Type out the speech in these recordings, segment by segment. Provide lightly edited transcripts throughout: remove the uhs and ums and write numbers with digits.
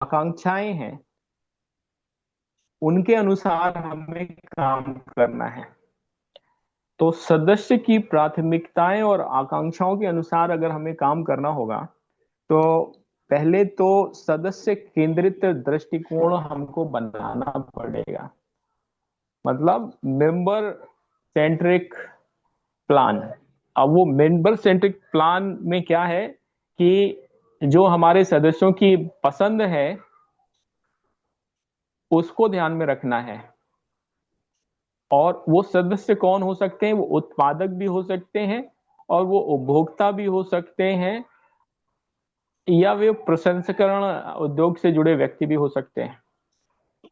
आकांक्षाएं हैं उनके अनुसार हमें काम करना है। तो सदस्य की प्राथमिकताएं और आकांक्षाओं के अनुसार अगर हमें काम करना होगा, तो पहले तो सदस्य केंद्रित दृष्टिकोण हमको बनाना पड़ेगा। मतलब मेंबर सेंट्रिक प्लान। अब वो मेंबर सेंट्रिक प्लान में क्या है कि जो हमारे सदस्यों की पसंद है उसको ध्यान में रखना है। और वो सदस्य कौन हो सकते हैं? वो उत्पादक भी हो सकते हैं, और वो उपभोक्ता भी हो सकते हैं, या वे प्रसंस्करण उद्योग से जुड़े व्यक्ति भी हो सकते हैं।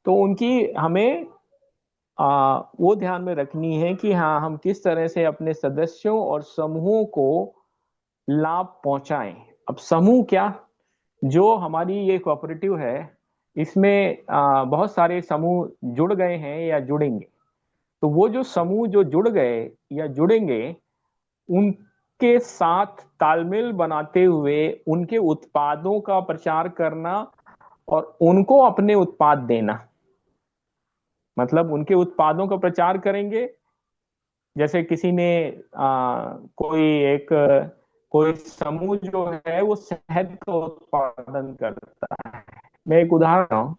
तो उनकी हमें वो ध्यान में रखनी है कि हाँ, हम किस तरह से अपने सदस्यों और समूहों को लाभ पहुंचाएं। अब समूह क्या, जो हमारी ये कोऑपरेटिव है, इसमें बहुत सारे समूह जुड़ गए हैं या जुड़ेंगे। तो वो जो समूह जो जुड़ गए या जुड़ेंगे, उनके साथ तालमेल बनाते हुए उनके उत्पादों का प्रचार करना और उनको अपने उत्पाद देना। मतलब उनके उत्पादों का प्रचार करेंगे। जैसे किसी ने कोई एक कोई समूह जो है वो शहद का उत्पादन करता है। मैं एक उदाहरण दूं,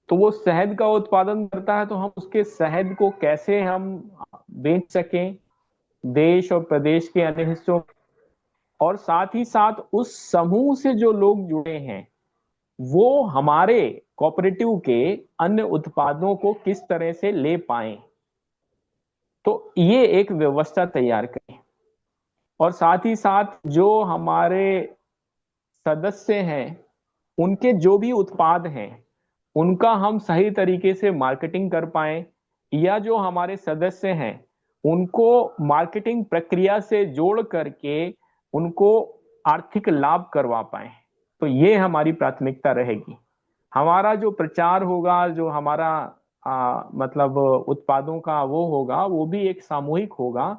तो वो शहद का उत्पादन करता है, तो हम उसके शहद को कैसे हम बेच सकें देश और प्रदेश के अन्य हिस्सों। और साथ ही साथ उस समूह से जो लोग जुड़े हैं वो हमारे कोऑपरेटिव के अन्य उत्पादों को किस तरह से ले पाए। तो ये एक व्यवस्था तैयार करें। और साथ ही साथ जो हमारे सदस्य हैं उनके जो भी उत्पाद हैं उनका हम सही तरीके से मार्केटिंग कर पाए, या जो हमारे सदस्य हैं उनको मार्केटिंग प्रक्रिया से जोड़ करके उनको आर्थिक लाभ करवा पाए। तो ये हमारी प्राथमिकता रहेगी। हमारा जो प्रचार होगा, जो हमारा मतलब उत्पादों का वो होगा, वो भी एक सामूहिक होगा।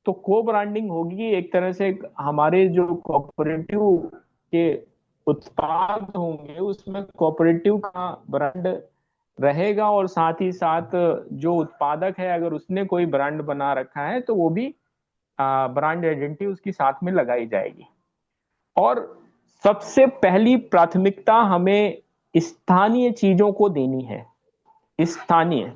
तो को ब्रांडिंग होगी एक तरह से। हमारे जो कोऑपरेटिव के उत्पाद होंगे उसमें कोऑपरेटिव का ब्रांड रहेगा, और साथ ही साथ जो उत्पादक है अगर उसने कोई ब्रांड बना रखा है तो वो भी ब्रांड आइडेंटिटी उसकी साथ में लगाई जाएगी। और सबसे पहली प्राथमिकता हमें स्थानीय चीजों को देनी है। स्थानीय।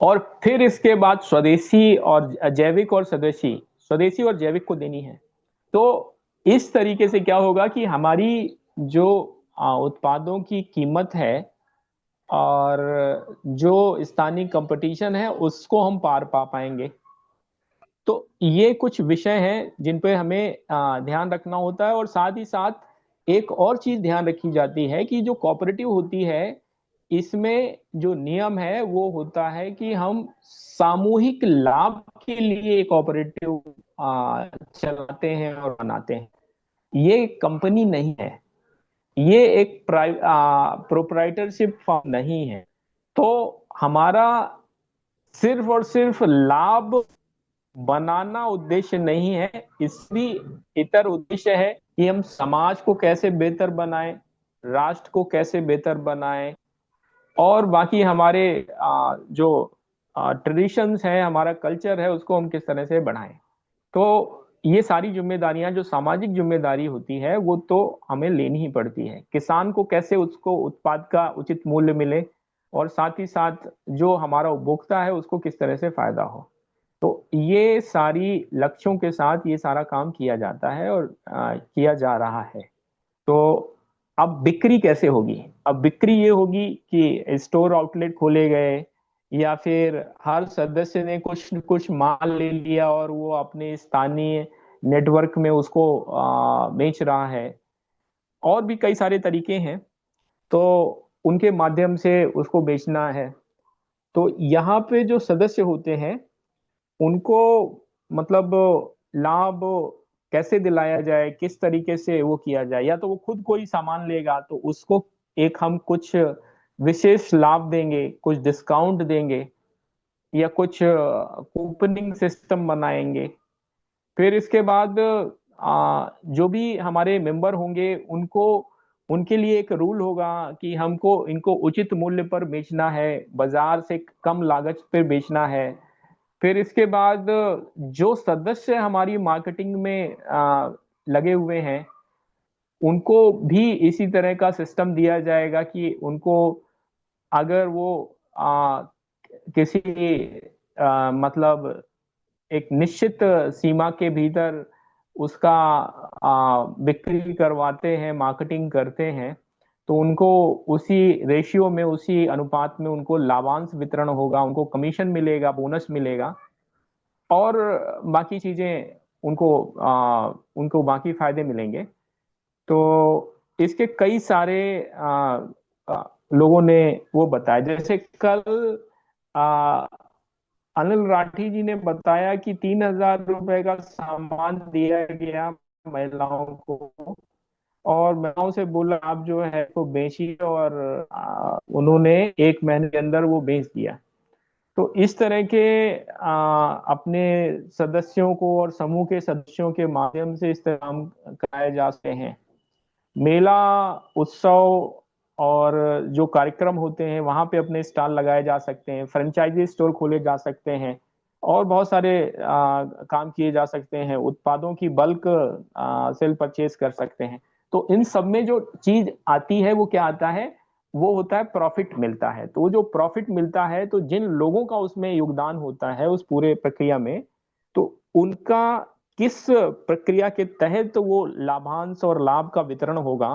और फिर इसके बाद स्वदेशी और जैविक और स्वदेशी, स्वदेशी और जैविक को देनी है। तो इस तरीके से क्या होगा कि हमारी जो उत्पादों की कीमत है और जो स्थानीय कंपटीशन है उसको हम पार पा पाएंगे। तो ये कुछ विषय हैं जिन पे हमें ध्यान रखना होता है। और साथ ही साथ एक और चीज ध्यान रखी जाती है कि जो कोऑपरेटिव होती है इसमें जो नियम है वो होता है कि हम सामूहिक लाभ के लिए कोऑपरेटिव चलाते हैं और बनाते हैं। ये कंपनी नहीं है, ये एक प्रोप्राइटरशिप फर्म नहीं है। तो हमारा सिर्फ और सिर्फ लाभ बनाना उद्देश्य नहीं है, इसकी इतर उद्देश्य है कि हम समाज को कैसे बेहतर बनाएं, राष्ट्र को कैसे बेहतर बनाएं, और बाकी हमारे जो ट्रेडिशंस है, हमारा कल्चर है, उसको हम किस तरह से बढ़ाएं। तो ये सारी जिम्मेदारियां जो सामाजिक जिम्मेदारी होती है वो तो हमें लेनी ही पड़ती है। किसान को कैसे उसको उत्पाद का उचित मूल्य मिले, और साथ ही साथ जो हमारा उपभोक्ता है उसको किस तरह से फायदा हो। तो ये सारी लक्ष्यों के साथ ये सारा काम किया जाता है और किया जा रहा है। तो अब बिक्री कैसे होगी? अब बिक्री ये होगी कि स्टोर आउटलेट खोले गए, या फिर हर सदस्य ने कुछ कुछ माल ले लिया और वो अपने स्थानीय नेटवर्क में उसको बेच रहा है। और भी कई सारे तरीके हैं, तो उनके माध्यम से उसको बेचना है। तो यहाँ पे जो सदस्य होते हैं उनको मतलब लाभ कैसे दिलाया जाए, किस तरीके से वो किया जाए। या तो वो खुद कोई सामान लेगा तो उसको एक हम कुछ विशेष लाभ देंगे, कुछ डिस्काउंट देंगे, या कुछ कूपनिंग सिस्टम बनाएंगे। फिर इसके बाद जो भी हमारे मेंबर होंगे उनको उनके लिए एक रूल होगा कि हमको इनको उचित मूल्य पर बेचना है, बाजार से कम लागत पर बेचना है। फिर इसके बाद जो सदस्य हमारी मार्केटिंग में लगे हुए हैं, उनको भी इसी तरह का सिस्टम दिया जाएगा कि उनको अगर वो किसी मतलब एक निश्चित सीमा के भीतर उसका बिक्री करवाते हैं, मार्केटिंग करते हैं, तो उनको उसी रेशियो में, उसी अनुपात में उनको लाभांश वितरण होगा, उनको कमीशन मिलेगा, बोनस मिलेगा, और बाकी चीजें उनको बाकी फायदे मिलेंगे। तो इसके कई सारे आ, लोगों ने वो बताया। जैसे कल आ, अनिल राठी जी ने बताया कि 3,000 रुपए का सामान दिया गया महिलाओं को, और महिलाओं से बोला आप जो है तो बेचिए, और उन्होंने 1 महीने के अंदर वो बेच दिया। तो इस तरह के अपने सदस्यों को और समूह के सदस्यों के माध्यम से इस तरह काम कराए जा सकते हैं। मेला, उत्सव और जो कार्यक्रम होते हैं वहां पे अपने स्टॉल लगाए जा सकते हैं, फ्रेंचाइजी स्टोर खोले जा सकते हैं, और बहुत सारे काम किए जा सकते हैं, उत्पादों की बल्क सेल परचेज कर सकते हैं। तो इन सब में जो चीज आती है वो क्या आता है, वो होता है प्रॉफिट मिलता है। तो वो जो प्रॉफिट मिलता है, तो जिन लोगों का उसमें योगदान होता है उस पूरे प्रक्रिया में, तो उनका किस प्रक्रिया के तहत तो वो लाभांश और लाभ का वितरण होगा,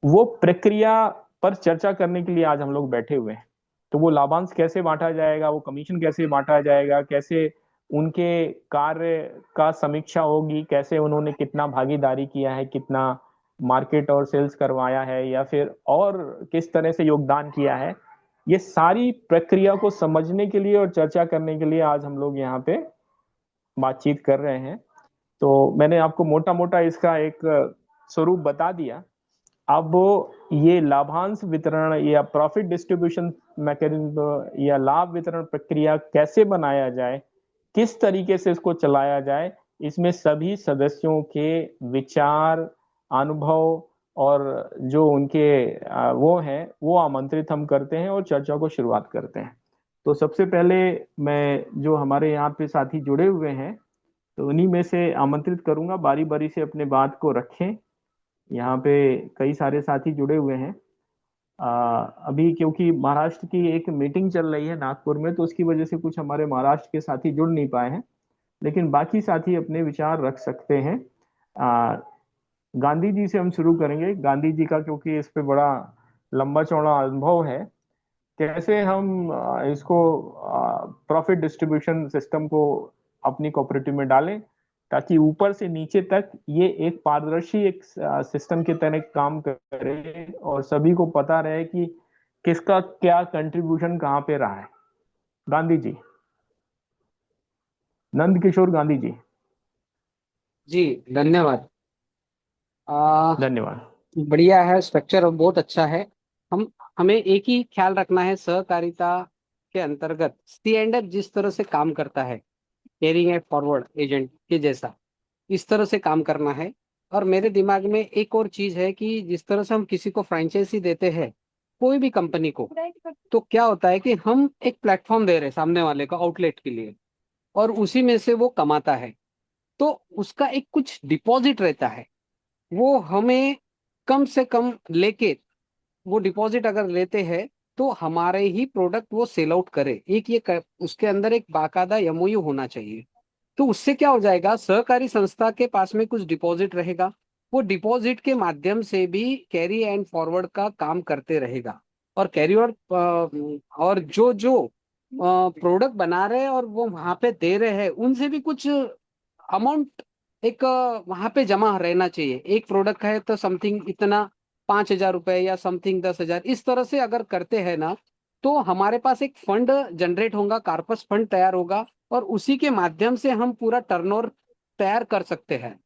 वो प्रक्रिया पर चर्चा करने के लिए आज हम लोग बैठे हुए हैं। तो वो लाभांश कैसे बांटा जाएगा, वो कमीशन कैसे बांटा जाएगा, कैसे उनके कार्य का समीक्षा होगी, कैसे उन्होंने कितना भागीदारी किया है, कितना मार्केट और सेल्स करवाया है, या फिर और किस तरह से योगदान किया है, ये सारी प्रक्रिया को समझने के लिए और चर्चा करने के लिए आज हम लोग यहाँ पे बातचीत कर रहे हैं। तो मैंने आपको मोटा मोटा इसका एक स्वरूप बता दिया। अब ये लाभांश वितरण या प्रॉफिट डिस्ट्रीब्यूशन मैकेनिज्म या लाभ वितरण प्रक्रिया कैसे बनाया जाए, किस तरीके से इसको चलाया जाए, इसमें सभी सदस्यों के विचार, अनुभव और जो उनके वो हैं, वो आमंत्रित हम करते हैं और चर्चा को शुरुआत करते हैं। तो सबसे पहले मैं जो हमारे यहाँ पे साथी जुड़े हुए हैं, तो उन्हीं में से आमंत्रित करूंगा, बारी बारी से अपने बात को रखें। यहाँ पे कई सारे साथी जुड़े हुए हैं। अभी क्योंकि महाराष्ट्र की एक मीटिंग चल रही है नागपुर में, तो उसकी वजह से कुछ हमारे महाराष्ट्र के साथी जुड़ नहीं पाए हैं, लेकिन बाकी साथी अपने विचार रख सकते हैं। आ, गांधी जी से हम शुरू करेंगे। गांधी जी का क्योंकि इस पे बड़ा लंबा चौड़ा अनुभव है, कैसे हम इसको प्रॉफिट डिस्ट्रीब्यूशन सिस्टम को अपनी कोऑपरेटिव में डालें, ताकि ऊपर से नीचे तक ये एक पारदर्शी एक सिस्टम की तरह काम करे और सभी को पता रहे कि किसका क्या कंट्रीब्यूशन कहाँ पे रहा है। गांधी जी, नंद किशोर गांधी जी। जी, धन्यवाद। आ, धन्यवाद। बढ़िया है, स्ट्रक्चर बहुत अच्छा है। हम हमें एक ही ख्याल रखना है, सहकारिता के अंतर्गत सी एंड एफ जिस तरह से काम करता है, केयरिंग एंड फॉरवर्ड एजेंट के जैसा इस तरह से काम करना है। और मेरे दिमाग में एक और चीज है कि जिस तरह से हम किसी को फ्रेंचाइजी देते हैं, कोई भी कंपनी को, तो क्या होता है कि हम एक प्लेटफॉर्म दे रहे हैं सामने वाले को आउटलेट के लिए, और उसी में से वो कमाता है। तो उसका एक कुछ डिपॉजिट रहता है, वो हमें कम से कम लेके, वो डिपॉजिट अगर लेते हैं तो हमारे ही प्रोडक्ट वो सेल आउट करे। एक उसके अंदर एक बाकायदा एमओयू होना चाहिए। तो उससे क्या हो जाएगा, सहकारी संस्था के पास में कुछ डिपॉजिट रहेगा, वो डिपॉजिट के माध्यम से भी कैरी एंड फॉरवर्ड का काम करते रहेगा। और कैरी और जो जो प्रोडक्ट बना रहे हैं और वो वहां पे दे रहे हैं, उनसे भी कुछ अमाउंट एक वहां पे जमा रहना चाहिए। एक प्रोडक्ट है तो समथिंग इतना, 5,000 रुपए या समथिंग 10,000, इस तरह से अगर करते हैं ना, तो हमारे पास एक फंड जनरेट होगा, कार्पस फंड तैयार होगा, और उसी के माध्यम से हम पूरा टर्नओवर तैयार कर सकते हैं।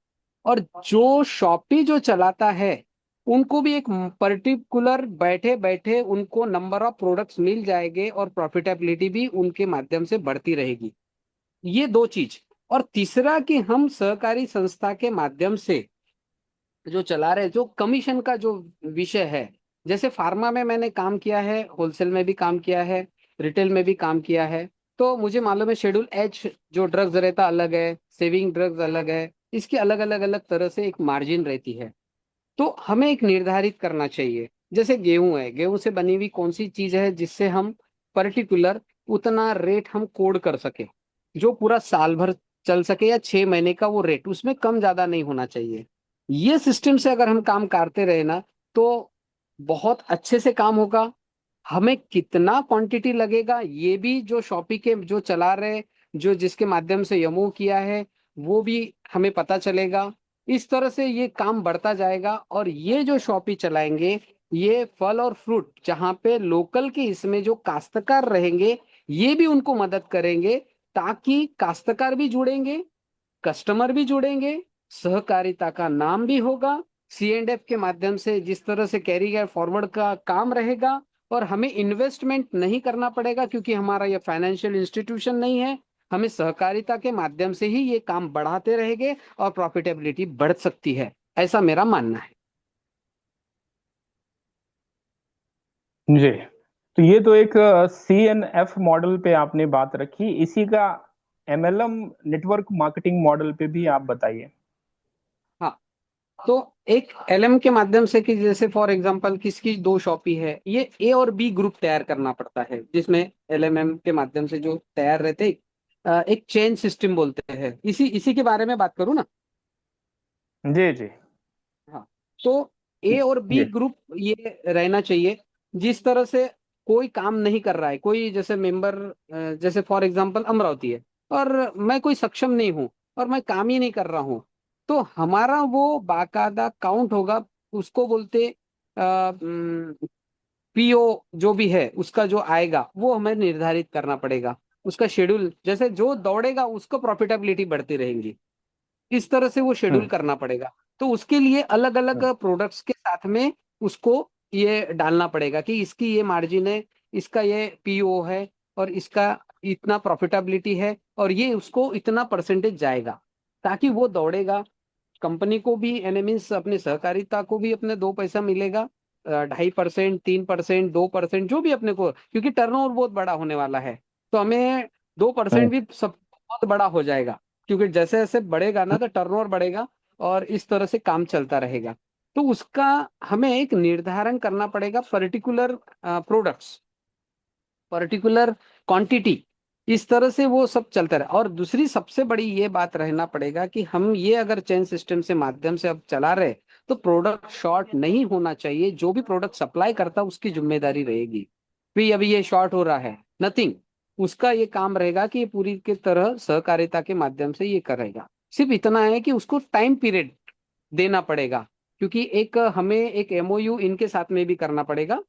और जो शॉपी जो चलाता है, उनको भी एक पर्टिकुलर बैठे बैठे उनको नंबर ऑफ प्रोडक्ट्स मिल जाएंगे और प्रॉफिटेबिलिटी भी उनके माध्यम से बढ़ती रहेगी। ये दो चीज। और तीसरा कि हम सहकारी संस्था के माध्यम से जो चला रहे, जो कमीशन का जो विषय है, जैसे फार्मा में मैंने काम किया है, होलसेल में भी काम किया है, रिटेल में भी काम किया है। तो मुझे मालूम है शेड्यूल एच जो ड्रग्स रहता अलग है, सेविंग ड्रग्स अलग है, इसकी अलग अलग अलग तरह से एक मार्जिन रहती है। तो हमें एक निर्धारित करना चाहिए, जैसे गेहूं है, गेहूं से बनी हुई कौन सी चीज है जिससे हम पर्टिकुलर उतना रेट हम कोड कर सके, जो पूरा साल भर चल सके, या 6 महीने का वो रेट, उसमें कम ज्यादा नहीं होना चाहिए। ये सिस्टम से अगर हम काम करते रहे ना, तो बहुत अच्छे से काम होगा। हमें कितना क्वांटिटी लगेगा ये भी जो शॉपी के जो चला रहे, जो जिसके माध्यम से यमो किया है, वो भी हमें पता चलेगा। इस तरह से ये काम बढ़ता जाएगा, और ये जो शॉपी चलाएंगे, ये फल और फ्रूट जहाँ पे लोकल के इसमें जो काश्तकार रहेंगे, ये भी उनको मदद करेंगे, ताकि काश्तकार भी जुड़ेंगे, कस्टमर भी जुड़ेंगे, सहकारिता का नाम भी होगा, C&F के माध्यम से जिस तरह से कैरी फॉरवर्ड का काम रहेगा, और हमें इन्वेस्टमेंट नहीं करना पड़ेगा क्योंकि हमारा ये फाइनेंशियल इंस्टीट्यूशन नहीं है। हमें सहकारिता के माध्यम से ही ये काम बढ़ाते रहेंगे और प्रॉफिटेबिलिटी बढ़ सकती है, ऐसा मेरा मानना है। जी। तो ये तो एक CNF मॉडल पे आपने बात रखी, इसी का MLM नेटवर्क मार्केटिंग मॉडल पे भी आप बताइए। हाँ, तो एक LM के माध्यम से, कि जैसे फॉर एग्जांपल किसकी दो शॉपी है, ये A और B ग्रुप तैयार करना पड़ता है, जिसमें LMM के माध्यम से जो तैयार रहते, एक चेन सिस्टम बोलते हैं, इसी इसी के बारे में बात करूँ ना। जी जी हाँ, तो A और B जी। ग्रुप ये रहना चाहिए। जिस तरह से कोई काम नहीं कर रहा है, कोई जैसे मेंबर, जैसे फॉर एग्जांपल अमरावती है, और मैं कोई सक्षम नहीं हूँ, और मैं काम ही नहीं कर रहा हूँ, तो हमारा वो बाकायदा काउंट होगा। उसको बोलते PO, जो भी है उसका जो आएगा वो हमें निर्धारित करना पड़ेगा। उसका शेड्यूल, जैसे जो दौड़ेगा उसको प्रॉफिटेबिलिटी बढ़ती रहेंगी, इस तरह से वो शेड्यूल हम्म करना पड़ेगा। तो उसके लिए अलग अलग हम्म प्रोडक्ट्स के साथ में उसको ये डालना पड़ेगा कि इसकी ये मार्जिन है, इसका ये PO है, और इसका इतना प्रॉफिटेबिलिटी है, और ये उसको इतना परसेंटेज जाएगा, ताकि वो दौड़ेगा। कंपनी को भी यानी मीन्स अपने सहकारिता को भी अपने दो पैसा मिलेगा, 2.5%, 3%, 2%, जो भी अपने को, क्योंकि टर्नओवर बहुत बड़ा होने वाला है, तो हमें 2% हम्म। भी सब बहुत बड़ा हो जाएगा। क्योंकि जैसे जैसे बढ़ेगा ना, तो टर्नओवर बढ़ेगा, और इस तरह से काम चलता रहेगा। तो उसका हमें एक निर्धारण करना पड़ेगा, पर्टिकुलर प्रोडक्ट्स, पर्टिकुलर क्वांटिटी, इस तरह से वो सब चलता रहे। और दूसरी सबसे बड़ी ये बात रहना पड़ेगा कि हम ये अगर चेन सिस्टम से माध्यम से अब चला रहे, तो प्रोडक्ट शॉर्ट नहीं होना चाहिए। जो भी प्रोडक्ट सप्लाई करता उसकी जिम्मेदारी रहेगी। भी अभी ये शॉर्ट हो रहा है, नथिंग, उसका ये काम रहेगा कि ये पूरी की तरह सहकारिता के माध्यम से ये करेगा। सिर्फ इतना है कि उसको टाइम पीरियड देना पड़ेगा, क्योंकि एक हमें एक MOU इनके साथ में भी करना पड़ेगा।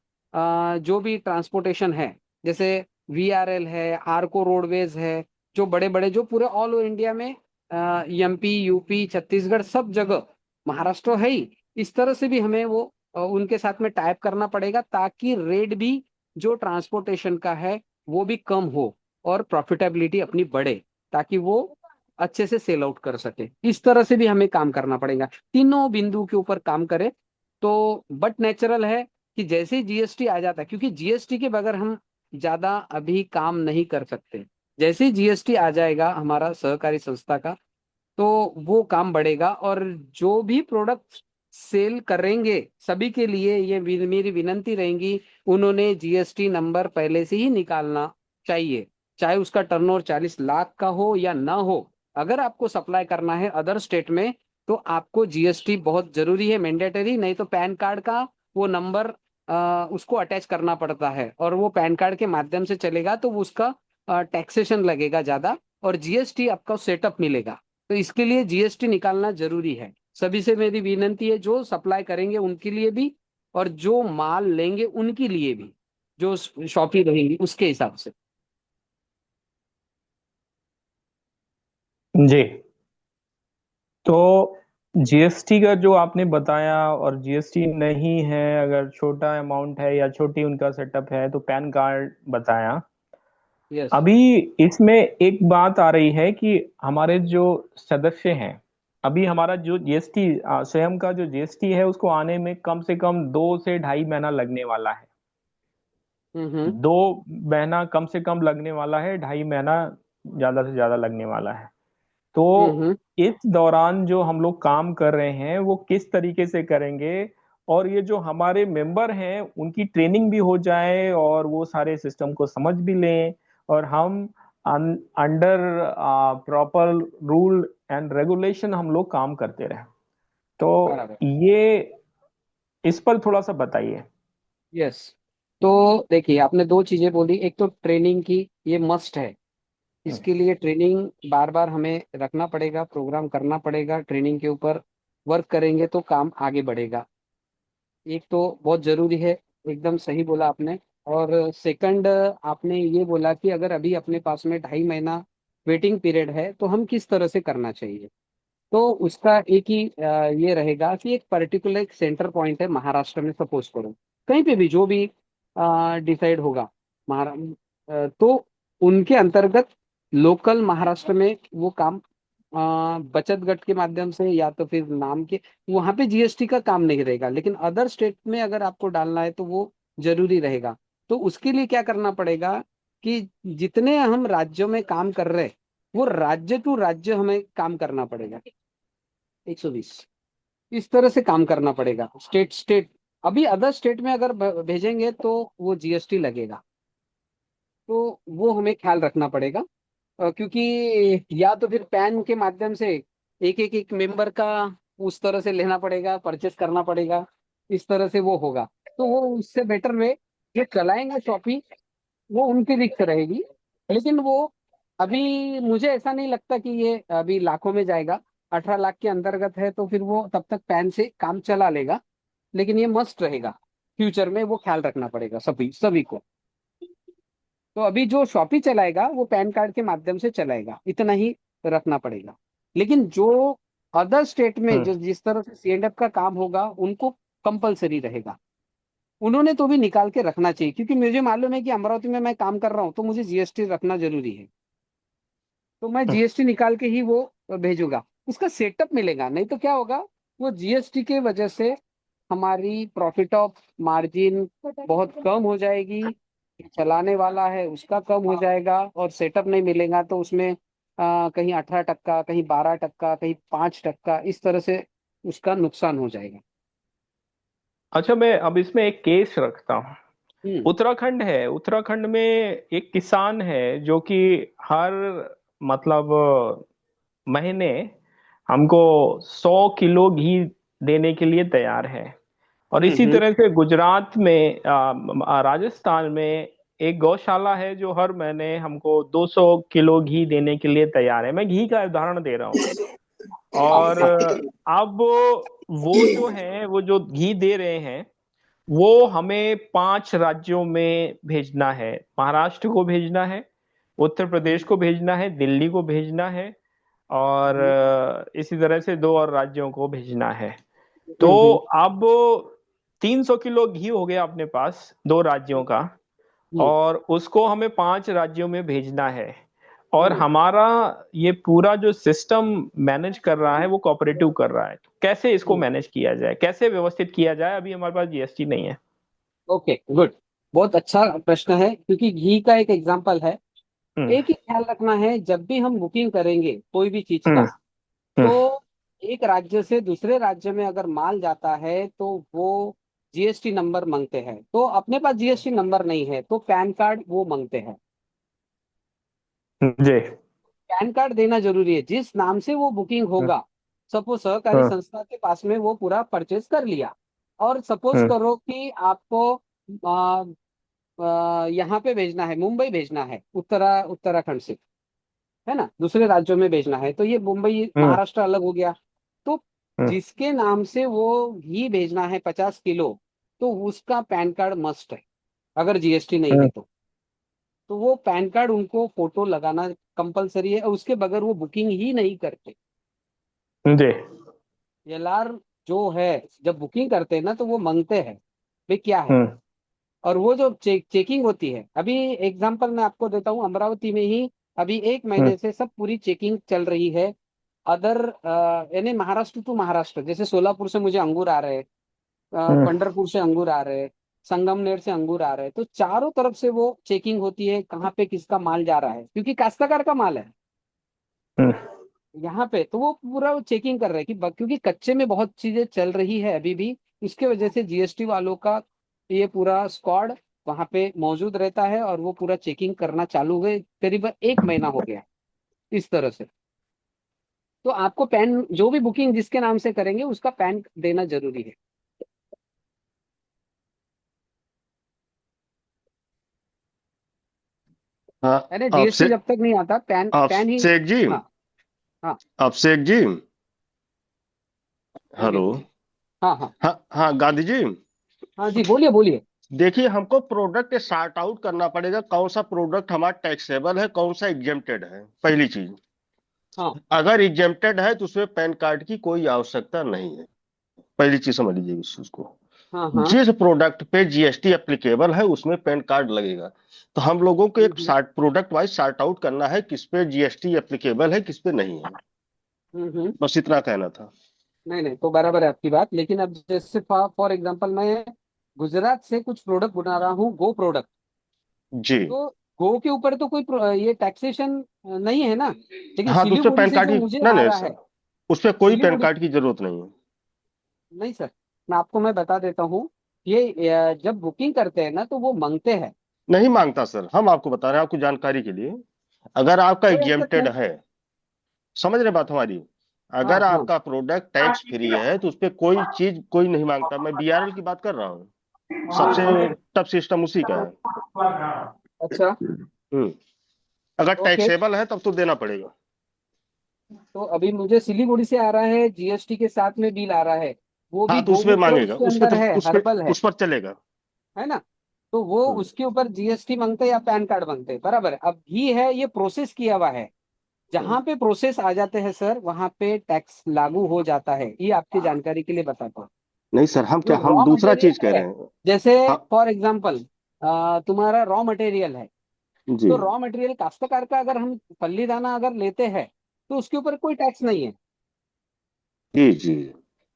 जो भी ट्रांसपोर्टेशन है, जैसे VRL है, आरको रोडवेज है, जो बड़े बड़े जो पूरे ऑल ओवर इंडिया में, MP, UP, छत्तीसगढ़ सब जगह, महाराष्ट्र है ही, इस तरह से भी हमें वो उनके साथ में टाइप करना पड़ेगा, ताकि रेट भी जो ट्रांसपोर्टेशन का है वो भी कम हो, और प्रॉफिटेबिलिटी अपनी बढ़े, ताकि वो अच्छे से सेल आउट कर सके। इस तरह से भी हमें काम करना पड़ेगा, तीनों बिंदु के ऊपर काम करे। तो बट नेचुरल है कि जैसे ही GST आ जाता है, क्योंकि GST के बगैर हम ज्यादा अभी काम नहीं कर सकते। जैसे ही GST आ जाएगा हमारा सहकारी संस्था का, तो वो काम बढ़ेगा। और जो भी प्रोडक्ट सेल करेंगे, सभी के लिए ये मेरी विनंती रहेगी, उन्होंने GST नंबर पहले से ही निकालना चाहिए। चाहे उसका टर्नओवर 40 लाख का हो या ना हो, अगर आपको सप्लाई करना है अदर स्टेट में, तो आपको GST बहुत जरूरी है, मैंडेटरी। नहीं तो पैन कार्ड का वो नंबर उसको अटैच करना पड़ता है, और वो पैन कार्ड के माध्यम से चलेगा, तो वो उसका टैक्सेशन लगेगा ज्यादा, और GST आपका सेटअप मिलेगा। तो इसके लिए GST निकालना जरूरी है। सभी से मेरी विनंती है, जो सप्लाई करेंगे उनके लिए भी, और जो माल लेंगे उनके लिए भी, जो शॉपी रहेंगी उसके हिसाब से। जी। तो GST का जो आपने बताया, और GST नहीं है अगर छोटा अमाउंट है या छोटी उनका सेटअप है, तो पैन कार्ड बताया। यस। अभी इसमें एक बात आ रही है कि हमारे जो सदस्य हैं, अभी हमारा जो जीएसटी, स्वयं का जो जीएसटी है, उसको आने में कम से कम 2 से ढाई महीना लगने वाला है। हम्म 2 महीना कम से कम लगने वाला है, 2.5 महीना ज्यादा से ज्यादा लगने वाला है। तो हम्म। इस दौरान जो हम लोग काम कर रहे हैं वो किस तरीके से करेंगे, और ये जो हमारे मेंबर हैं उनकी ट्रेनिंग भी हो जाए और वो सारे सिस्टम को समझ भी लें, और हम under proper rule and regulation हम लोग काम करते रहें। तो बराबर। ये, इस पर थोड़ा सा बताइए। यस। तो देखिए, आपने दो चीजें बोली, एक तो ट्रेनिंग की, ये मस्ट है। हम्म, इसके लिए ट्रेनिंग बार बार हमें रखना पड़ेगा, प्रोग्राम करना पड़ेगा, ट्रेनिंग के ऊपर वर्क करेंगे तो काम आगे बढ़ेगा। एक तो बहुत जरूरी है, एकदम सही बोला आपने। और सेकंड, आपने ये बोला कि अगर अभी अपने पास में 2.5 महीना वेटिंग पीरियड है तो हम किस तरह से करना चाहिए। तो उसका एक ही ये रहेगा कि एक पर्टिकुलर एक सेंटर पॉइंट है महाराष्ट्र में, सपोज करो कहीं पे भी जो भी डिसाइड होगा तो उनके अंतर्गत लोकल महाराष्ट्र में वो काम बचत गट के माध्यम से या तो फिर नाम के, वहां पे जीएसटी का काम नहीं रहेगा, लेकिन अदर स्टेट में अगर आपको डालना है तो वो जरूरी रहेगा। तो उसके लिए क्या करना पड़ेगा कि जितने हम राज्यों में काम कर रहे हैं, वो राज्य टू राज्य हमें काम करना पड़ेगा। 120 इस तरह से काम करना पड़ेगा, स्टेट स्टेट। अभी अदर स्टेट में अगर भेजेंगे तो वो जीएसटी लगेगा। तो वो हमें ख्याल रखना पड़ेगा। क्योंकि या तो फिर पैन के माध्यम से एक मेंबर का उस तरह से लेना पड़ेगा, परचेस करना पड़ेगा, इस तरह से वो होगा। तो वो उससे बेटर वे जो चलाएंगे शॉपिंग, वो उनकी रिस्क रहेगी। लेकिन वो अभी मुझे ऐसा नहीं लगता कि ये अभी लाखों में जाएगा। 18 लाख के अंतर्गत है तो फिर वो तब तक पैन से काम चला लेगा। लेकिन ये मस्ट रहेगा, फ्यूचर में वो ख्याल रखना पड़ेगा सभी सभी को। तो अभी जो शॉपी चलाएगा वो पैन कार्ड के माध्यम से चलाएगा, इतना ही रखना पड़ेगा। लेकिन जो अदर स्टेट में हम्म। जो जिस तरह से सीएनएफ का काम होगा उनको कंपलसरी रहेगा। उन्होंने तो भी निकाल के रखना चाहिए, क्योंकि मुझे मालूम है कि अमरावती में मैं काम कर रहा हूँ तो मुझे जीएसटी रखना जरूरी है। तो मैं हम्म। जीएसटी निकाल के ही वो भेजूंगा, उसका सेटअप मिलेगा। नहीं तो क्या होगा, वो जीएसटी के वजह से हमारी प्रॉफिट ऑफ मार्जिन बहुत कम हो जाएगी। चलाने वाला है उसका कम हो जाएगा, और सेटअप नहीं मिलेगा तो उसमें कहीं 18%, कहीं 12%, कहीं 5%, इस तरह से उसका नुकसान हो जाएगा। अच्छा, मैं अब इसमें एक केस रखता हूँ। हम्म उत्तराखंड है, उत्तराखंड में एक किसान है जो कि हर, मतलब महीने हमको 100 किलो घी देने के लिए तैयार है। और इसी हम्म तरह से गुजरात में, राजस्थान में एक गौशाला है जो हर महीने हमको 200 किलो घी देने के लिए तैयार है। मैं घी का उदाहरण दे रहा हूँ। और अब वो जो है, वो जो घी दे रहे हैं, वो हमें 5 राज्यों में भेजना है। महाराष्ट्र को भेजना है, उत्तर प्रदेश को भेजना है, दिल्ली को भेजना है, और इसी तरह से 2 और राज्यों को भेजना है। तो हम्म अब 300 किलो घी हो गया अपने पास 2 राज्यों का, हम्म और उसको हमें 5 राज्यों में भेजना है। और हम्म। हमारा ये पूरा जो सिस्टम मैनेज कर रहा है वो कोऑपरेटिव कर रहा है। तो कैसे इसको मैनेज किया जाए, कैसे व्यवस्थित किया जाए? अभी हमारे पास जीएसटी नहीं है। Okay, good. बहुत अच्छा प्रश्न है, क्योंकि घी का एक एग्जांपल है। हम्म। एक ही ख्याल रखना है, जब भी हम बुकिंग करेंगे कोई भी चीज का, हम्म। तो हम्म। एक राज्य से दूसरे राज्य में अगर माल जाता है तो वो जीएसटी नंबर मांगते हैं। तो अपने पास जीएसटी नंबर नहीं है तो पैन कार्ड वो मांगते हैं। जी। पैन कार्ड देना जरूरी है, जिस नाम से वो बुकिंग हम्म। होगा। सपोज सहकारी हम्म। संस्था के पास में वो पूरा परचेज कर लिया, और सपोज हम्म। करो कि आपको यहाँ पे भेजना है, मुंबई भेजना है, उत्तराखंड से, है ना, दूसरे राज्यों में भेजना है, तो ये मुंबई हम्म। महाराष्ट्र अलग हो गया। तो हम्म। जिसके नाम से वो घी भेजना है 50 किलो, तो उसका पैन कार्ड मस्ट है। अगर जीएसटी नहीं है तो वो पैन कार्ड उनको फोटो लगाना कंपलसरी है, और उसके बगैर वो बुकिंग ही नहीं करते। जी। एलआर जो है, जब बुकिंग करते हैं ना तो वो मांगते हैं भाई क्या है। हम्म। और वो जो चेकिंग होती है, अभी एग्जांपल मैं आपको देता हूँ, अमरावती में ही अभी एक हम्म। महीने से सब पूरी चेकिंग चल रही है। अदर यानी महाराष्ट्र टू महाराष्ट्र, जैसे सोलापुर से मुझे अंगूर आ रहे हैं, हम्म। पंढरपुर से अंगूर आ रहे हैं, संगमनेर से अंगूर आ रहे हैं, तो चारों तरफ से वो चेकिंग होती है कहाँ पे किसका माल जा रहा है, क्योंकि काश्तकार का माल है हम्म। यहाँ पे। तो वो पूरा वो चेकिंग कर रहे हैं कि क्योंकि कच्चे में बहुत चीजें चल रही है अभी भी, इसके वजह से जीएसटी वालों का ये पूरा स्क्वाड वहां पे मौजूद रहता है और वो पूरा चेकिंग करना चालू हुए करीबन 1 महीना हो गया इस तरह से। तो आपको पैन, जो भी बुकिंग जिसके नाम से करेंगे उसका पैन देना जरूरी है। हाँ। अरे आपसे जीएसटी जब तक नहीं आता पैन पैन ही। अभिषेक जी, हाँ। हाँ। अभिषेक जी, बोलिए हेलो। बोलिए। हाँ हाँ। हाँ हाँ, गांधी जी, हाँ जी बोलिए बोलिए। देखिए हमको प्रोडक्ट सॉर्ट आउट करना पड़ेगा, कौन सा प्रोडक्ट हमारा टैक्सेबल है, कौन सा एग्जेम्प्टेड है, पहली चीज। हाँ अगर एग्जेम्प्टेड है तो उसमें पैन कार्ड की कोई आवश्यकता नहीं है, पहली चीज समझ लीजिए इस चीज को। हाँ हाँ। जिस प्रोडक्ट पे जीएसटी एप्लीकेबल है उसमें पैन कार्ड लगेगा। तो हम लोगों को एक hmm sort product wise sort out करना है, किस पे जीएसटी एप्लीकेबल है, किस पे नहीं है। हम्म। बस इतना कहना था। नहीं नहीं, तो बराबर है आपकी बात, लेकिन अब जैसे फॉर एग्जांपल मैं गुजरात से कुछ प्रोडक्ट बना रहा हूँ, गो प्रोडक्ट। जी। तो गो के ऊपर तो कोई ये टैक्सेशन नहीं है ना, लेकिन हाँ, तो उसपे सिलीगुड़ी पैन से कार्ड जो की मुझे नहीं आ नहीं रहा सर, है, उस पे कोई पैन सिलीगुड़ी। कार्ड की जरूरत नहीं है। नहीं सर, मैं आपको मैं बता देता हूँ। ये जब बुकिंग करते हैं ना तो वो मांगते हैं। नहीं मांगता सर, हम आपको बता रहे हैं आपको जानकारी के लिए। अगर आपका कोई दिक्कत एग्जेम्प्टेड नहीं। है, समझ रहे बात हमारी। हाँ अगर हाँ। आपका प्रोडक्ट टैक्स फ्री है तो उस पे कोई चीज कोई नहीं मांगता। मैं बीआरएल की बात कर रहा हूँ, सबसे टफ सिस्टम उसी का है। अच्छा। हम्म। अगर ओके। टैक्सेबल है तब तो देना पड़ेगा। तो अभी मुझे सिलीगुड़ी से आ रहा है, जीएसटी के साथ में बिल आ रहा है, वो हाँ, भी तो उसपे गोमूत्र मांगेगा, उसके उस पे अंदर तो है, उस पे हर्बल उस पर चलेगा। है ना। तो वो हम्म। उसके ऊपर जीएसटी मांगते हैं या पैन कार्ड मांगते हैं, बराबर है। अब घी है, ये प्रोसेस किया हुआ है, हम्म। जहां पे प्रोसेस आ जाते हैं सर वहां पे टैक्स लागू हो जाता है, ये आपकी जानकारी के लिए बताता हूँ। नहीं सर, हम जो क्या, हम रॉ दूसरा चीज कह मटेरियल है, रहे हैं। जैसे हाँ। फॉर एग्जांपल तुम्हारा रॉ मटेरियल है, जी तो रॉ मटेरियल काश्तकार का अगर हम फल्ली दाना अगर लेते हैं तो उसके ऊपर कोई टैक्स नहीं है। जी जी।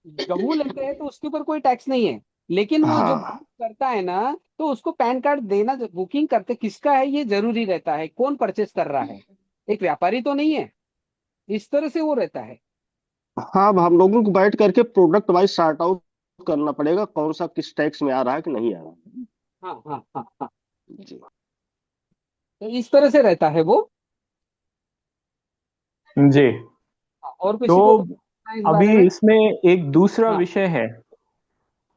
गेहूं लेते हैं तो उसके ऊपर कोई टैक्स नहीं है। लेकिन वो जो हाँ बुक करता है ना, तो उसको पैन कार्ड देना, बुकिंग करते किसका है ये जरूरी रहता है, कौन परचेस कर रहा है, एक व्यापारी तो नहीं है। इस तरह से वो रहता है। हाँ, अब हम लोगों को बैठ करके प्रोडक्ट वाइज सॉर्ट आउट करना पड़ेगा, कौन सा किस टैक्स में आ रहा है कि नहीं आ रहा है। हाँ हाँ हाँ हाँ। जी। तो इस तरह से रहता है वो। जी। हाँ, और तो किसी को कुछ पूछना है इस अभी बारे में। इसमें एक दूसरा हाँ। विषय है।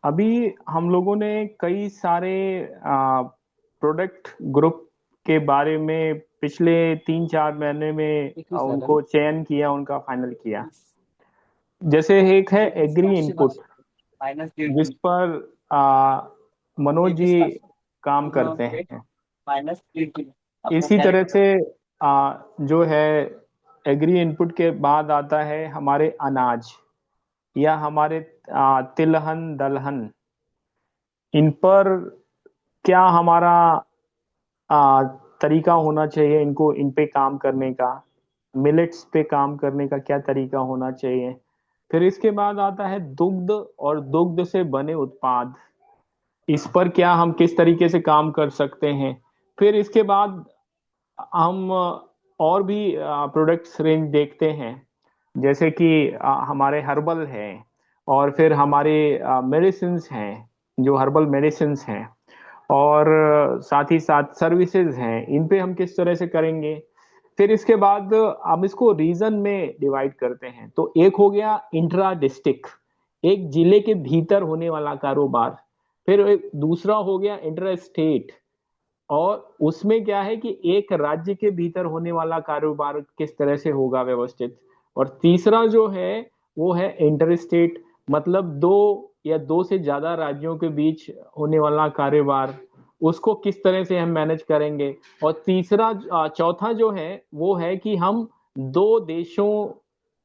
अभी हम लोगों ने कई सारे प्रोडक्ट ग्रुप के बारे में पिछले 3-4 महीने में 21 उनको चयन किया, उनका फाइनल किया। जैसे एक है एग्री इनपुट, माइनस जिस पर मनोज जी 23 काम करते हैं। माइनस इसी तरह से जो है एग्री इनपुट के बाद आता है हमारे अनाज या हमारे तिलहन दलहन। इन पर क्या हमारा आ, तरीका होना चाहिए, इनको इन पे काम करने का, मिलेट्स पे काम करने का क्या तरीका होना चाहिए। फिर इसके बाद आता है दुग्ध और दुग्ध से बने उत्पाद, इस पर क्या हम किस तरीके से काम कर सकते हैं। फिर इसके बाद हम और भी प्रोडक्ट्स रेंज देखते हैं, जैसे कि हमारे हर्बल हैं, और फिर हमारे मेडिसिन्स हैं, जो हर्बल मेडिसिन्स हैं, और साथ ही साथ सर्विसेज हैं, इन पे हम किस तरह से करेंगे। फिर इसके बाद हम इसको रीजन में डिवाइड करते हैं। तो एक हो गया इंट्रा डिस्ट्रिक्ट, एक जिले के भीतर होने वाला कारोबार। फिर एक दूसरा हो गया इंटर स्टेट, और उसमें क्या है कि एक राज्य के भीतर होने वाला कारोबार किस तरह से होगा व्यवस्थित। और तीसरा जो है वो है इंटर स्टेट, मतलब दो या दो से ज्यादा राज्यों के बीच होने वाला कारोबार, उसको किस तरह से हम मैनेज करेंगे। और तीसरा चौथा जो है वो है कि हम दो देशों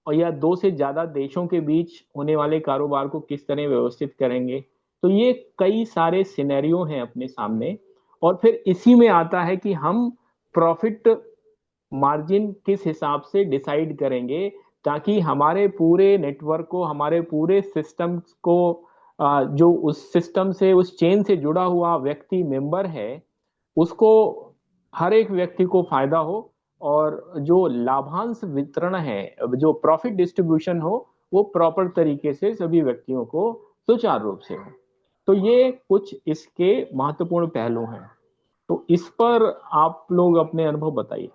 और या दो से ज्यादा देशों के बीच होने वाले कारोबार को किस तरह व्यवस्थित करेंगे। तो ये कई सारे सिनेरियो हैं अपने सामने। और फिर इसी में आता है कि हम प्रॉफिट मार्जिन किस हिसाब से डिसाइड करेंगे, ताकि हमारे पूरे नेटवर्क को, हमारे पूरे सिस्टम को, जो उस सिस्टम से, उस चेन से जुड़ा हुआ व्यक्ति मेंबर है, उसको, हर एक व्यक्ति को फायदा हो, और जो लाभांश वितरण है, जो प्रॉफिट डिस्ट्रीब्यूशन हो, वो प्रॉपर तरीके से सभी व्यक्तियों को सुचारू रूप से हो। तो ये कुछ इसके महत्वपूर्ण पहलू हैं। तो इस पर आप लोग अपने अनुभव बताइए।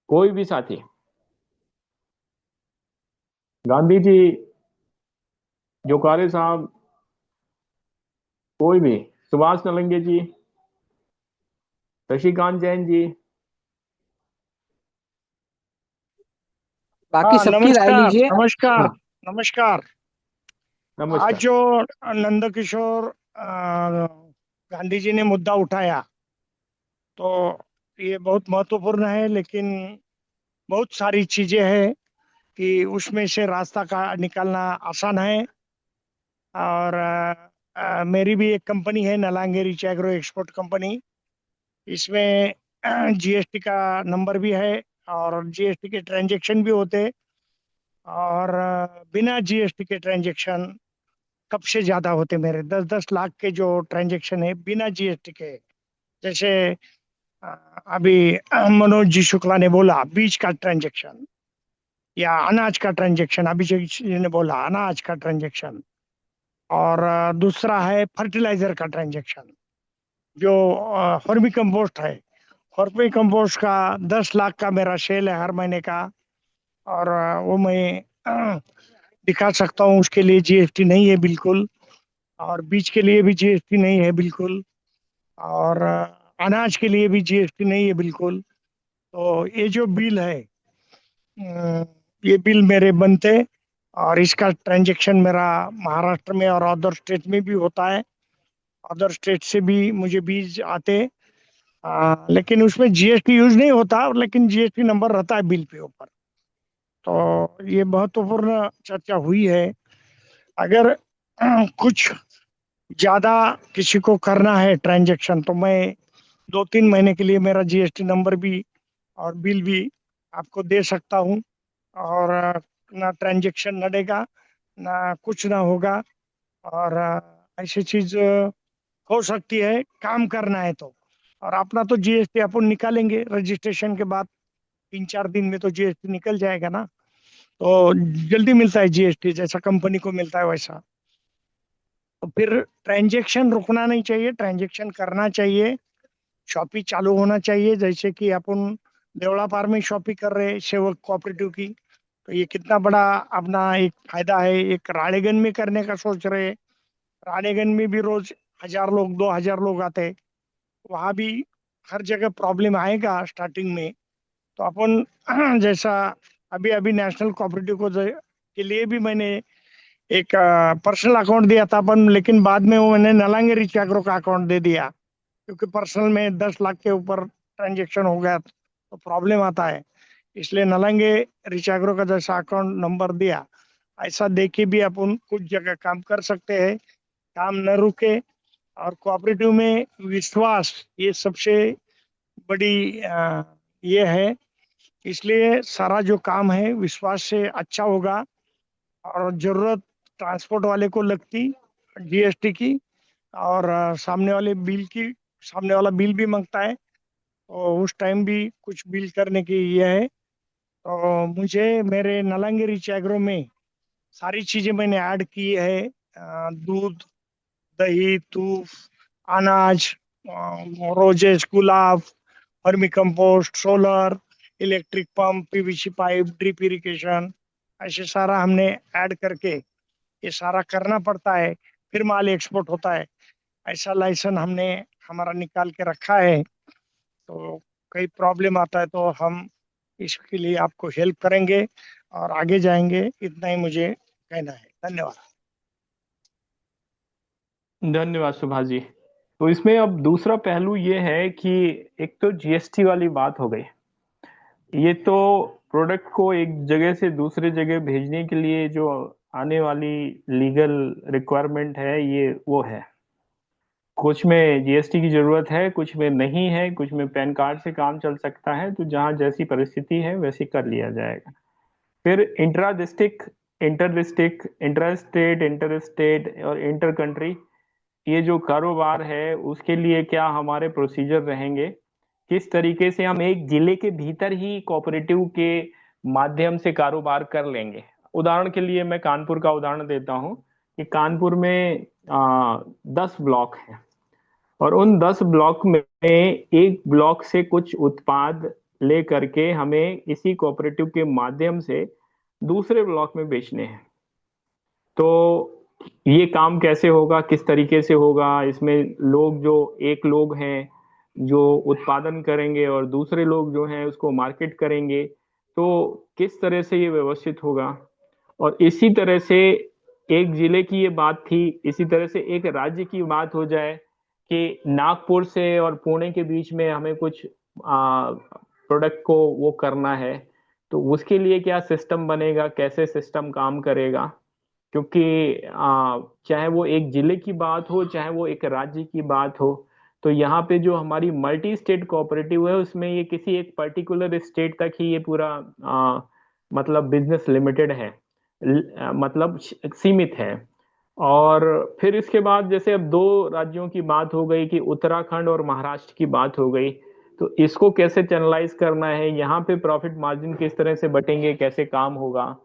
कोई भी साथी, गांधी जी, जोकारे साहब, कोई भी, सुभाष नलंगे जी, शशिकांत जैन जी। बाकी हाँ, सबकी राय नमस्कार लीजिए। नमस्कार हाँ, नमस्कार। आज नमस्कार। जो नंदकिशोर गांधी जी ने मुद्दा उठाया, तो ये बहुत महत्वपूर्ण है, लेकिन बहुत सारी चीजें हैं कि उसमें से रास्ता का निकालना आसान है। और मेरी भी एक कंपनी है, नलांगे रिच एग्रो एक्सपोर्ट कंपनी। इसमें जीएसटी का नंबर भी है, और जीएसटी के ट्रांजैक्शन भी होते हैं। और बिना जीएसटी के ट्रांजैक्शन कब से ज्यादा होते मेरे 10-10 लाख के जो ट्रांजैक्शन है बिना जीएसटी के। जैसे अ, अभी मनोज जी शुक्ला ने बोला बीज का ट्रांजैक्शन, या अनाज का ट्रांजैक्शन, अभिषेक जी ने बोला अनाज का ट्रांजैक्शन। और दूसरा है फर्टिलाइजर का ट्रांजैक्शन, जो हॉर्मी कंपोस्ट है। हॉर्मी कंपोस्ट का 10 लाख का मेरा सेल है हर महीने का। और वो मैं दिखा सकता हूँ, उसके लिए जीएसटी नहीं है बिल्कुल। और बीज के लिए भी जीएसटी नहीं है बिल्कुल। और अनाज के लिए भी जीएसटी नहीं है बिल्कुल। तो ये जो बिल है, ये बिल मेरे बनते। और इसका ट्रांजैक्शन मेरा महाराष्ट्र में और अदर स्टेट में भी होता है। अदर स्टेट से भी मुझे बीज आते। लेकिन उसमें जीएसटी यूज नहीं होता, लेकिन जीएसटी नंबर रहता है बिल पे ऊपर। तो ये महत्वपूर्ण चर्चा हुई है। अगर कुछ ज्यादा किसी को करना है ट्रांजैक्शन, तो मैं 2-3 महीने के लिए मेरा जीएसटी नंबर भी और बिल भी आपको दे सकता हूँ। और ना ट्रांजैक्शन नड़ेगा, ना कुछ ना होगा। और ऐसी चीज हो सकती है, काम करना है तो। और अपना तो जीएसटी अपन निकालेंगे रजिस्ट्रेशन के बाद, 3-4 दिन में तो जीएसटी निकल जाएगा ना। तो जल्दी मिलता है जीएसटी, जैसा कंपनी को मिलता है वैसा। तो फिर ट्रांजैक्शन रुकना नहीं चाहिए, ट्रांजैक्शन करना चाहिए। शॉपी चालू होना चाहिए, जैसे कि अपन देवड़ा पार में शॉपी कर रहे हैं सेवक कोऑपरेटिव की। तो ये कितना बड़ा अपना एक फायदा है। एक राड़ेगन में करने का सोच रहे हैं। राड़ेगन में भी रोज 1,000 लोग, 2,000 लोग आते हैं। वहां भी हर जगह प्रॉब्लम आएगा स्टार्टिंग में। तो अपन जैसा अभी अभी नेशनल कोऑपरेटिव के लिए भी मैंने एक पर्सनल अकाउंट दिया था अपन, लेकिन बाद में वो मैंने नलांगे रिच एग्रो का अकाउंट दे दिया, क्योंकि पर्सनल में 10 लाख के ऊपर ट्रांजेक्शन हो गया तो प्रॉब्लम आता है। इसलिए नलंगे रिच एग्रो का जैसा अकाउंट नंबर दिया, ऐसा देके भी अपन कुछ जगह काम कर सकते हैं। काम न रुके। और कोऑपरेटिव में विश्वास ये सबसे बड़ी ये है। इसलिए सारा जो काम है विश्वास से अच्छा होगा। और जरूरत ट्रांसपोर्ट वाले को लगती जीएसटी की, और सामने वाला बिल भी मांगता है, तो उस टाइम भी कुछ बिल करने की ये है। तो मुझे मेरे नलांगिरी चैग्रो में सारी चीजें मैंने ऐड की है। दूध, दही, दूध, अनाज, रोजेस, गुलाब, vermicompost, solar, electric pump, PVC pipe, drip irrigation, ऐसे सारा हमने ऐड करके ये सारा करना पड़ता है। फिर माल एक्सपोर्ट होता है। ऐसा लाइसेंस हमने हमारा निकाल के रखा है। तो कई प्रॉब्लम आता है तो हम इसके लिए आपको हेल्प करेंगे और आगे जाएंगे। इतना ही मुझे कहना है। धन्यवाद। धन्यवाद सुभाष जी। तो इसमें अब दूसरा पहलू ये है कि एक तो जीएसटी वाली बात हो गई। ये तो प्रोडक्ट को एक जगह से दूसरे जगह भेजने के लिए जो आने वाली लीगल रिक्वायरमेंट है, ये वो है। कुछ में जीएसटी की जरूरत है, कुछ में नहीं है, कुछ में पैन कार्ड से काम चल सकता है। तो जहाँ जैसी परिस्थिति है वैसे कर लिया जाएगा। फिर intra district, inter district, inter state, inter state और इंटर कंट्री, ये जो कारोबार है उसके लिए क्या हमारे प्रोसीजर रहेंगे, किस तरीके से हम एक जिले के भीतर ही कोऑपरेटिव के माध्यम से कारोबार कर लेंगे। उदाहरण के लिए मैं कानपुर का उदाहरण देता हूँ कि कानपुर में 10 ब्लॉक हैं और उन 10 ब्लॉक में एक ब्लॉक से कुछ उत्पाद ले करके हमें इसी कोऑपरेटिव के माध्यम से दूसरे ब्लॉक में बेचने हैं। तो ये काम कैसे होगा, किस तरीके से होगा, इसमें लोग जो एक लोग हैं जो उत्पादन करेंगे और दूसरे लोग जो हैं उसको मार्केट करेंगे, तो किस तरह से ये व्यवस्थित होगा। और इसी तरह से एक जिले की ये बात थी, इसी तरह से एक राज्य की बात हो जाए कि नागपुर से और पुणे के बीच में हमें कुछ प्रोडक्ट को वो करना है, तो उसके लिए क्या सिस्टम बनेगा, कैसे सिस्टम काम करेगा। क्योंकि चाहे वो एक जिले की बात हो, चाहे वो एक राज्य की बात हो, तो यहाँ पे जो हमारी मल्टी स्टेट कोऑपरेटिव है उसमें ये किसी एक पर्टिकुलर स्टेट तक ही ये पूरा मतलब बिजनेस लिमिटेड है, मतलब सीमित है। और फिर इसके बाद जैसे अब 2 राज्यों की बात हो गई कि उत्तराखंड और महाराष्ट्र की बात हो गई, तो इसको कैसे चैनलाइज करना है, यहाँ पे प्रॉफिट मार्जिन किस तरह से बटेंगे, कैसे काम होगा।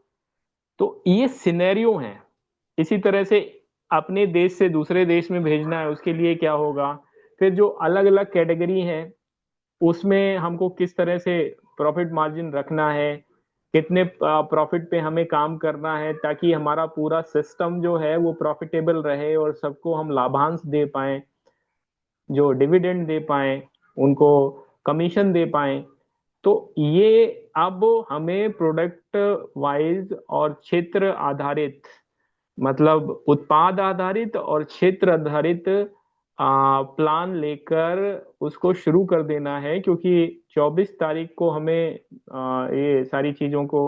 तो ये सिनेरियो हैं। इसी तरह से अपने देश से दूसरे देश में भेजना है, उसके लिए क्या होगा। फिर जो अलग अलग कैटेगरी है उसमें हमको किस तरह से प्रॉफिट मार्जिन रखना है, कितने प्रॉफिट पे हमें काम करना है, ताकि हमारा पूरा सिस्टम जो है वो प्रॉफिटेबल रहे और सबको हम लाभांश दे पाए, जो डिविडेंड दे पाए, उनको कमीशन दे पाए। तो ये अब हमें प्रोडक्ट वाइज और क्षेत्र आधारित, मतलब उत्पाद आधारित और क्षेत्र आधारित प्लान लेकर उसको शुरू कर देना है। क्योंकि 24 तारीख को हमें ये सारी चीजों को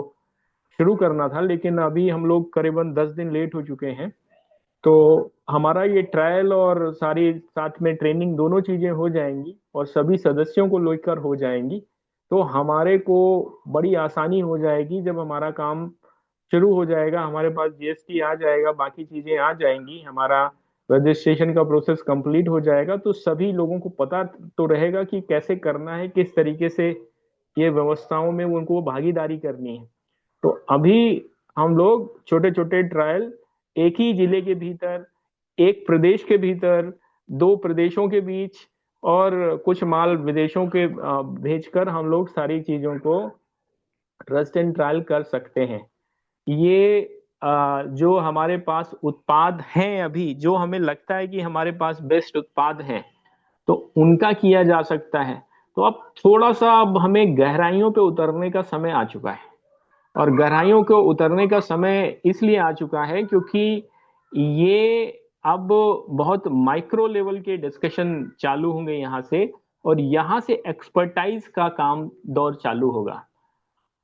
शुरू करना था, लेकिन अभी हम लोग करीबन 10 दिन लेट हो चुके हैं। तो हमारा ये ट्रायल और सारी साथ में ट्रेनिंग दोनों चीजें हो जाएंगी और सभी सदस्यों को लेकर हो जाएंगी, तो हमारे को बड़ी आसानी हो जाएगी। जब हमारा काम शुरू हो जाएगा, हमारे पास जीएसटी आ जाएगा, बाकी चीजें आ जाएंगी, हमारा रजिस्ट्रेशन का प्रोसेस कंप्लीट हो जाएगा, तो सभी लोगों को पता तो रहेगा कि कैसे करना है, किस तरीके से ये व्यवस्थाओं में उनको भागीदारी करनी है। तो अभी हम लोग छोटे छोटे ट्रायल एक ही जिले के भीतर, एक प्रदेश के भीतर, 2 प्रदेशों के बीच और कुछ माल विदेशों के भेजकर हम लोग सारी चीजों को ट्रस्ट एंड ट्रायल कर सकते हैं। ये जो हमारे पास उत्पाद हैं, अभी जो हमें लगता है कि हमारे पास बेस्ट उत्पाद हैं, तो उनका किया जा सकता है। तो अब थोड़ा सा अब हमें गहराइयों पे उतरने का समय आ चुका है। और गहराइयों को उतरने का समय इसलिए आ चुका है क्योंकि ये अब बहुत माइक्रो लेवल के डिस्कशन चालू होंगे यहाँ से, और यहाँ से एक्सपर्टाइज का काम दौर चालू होगा।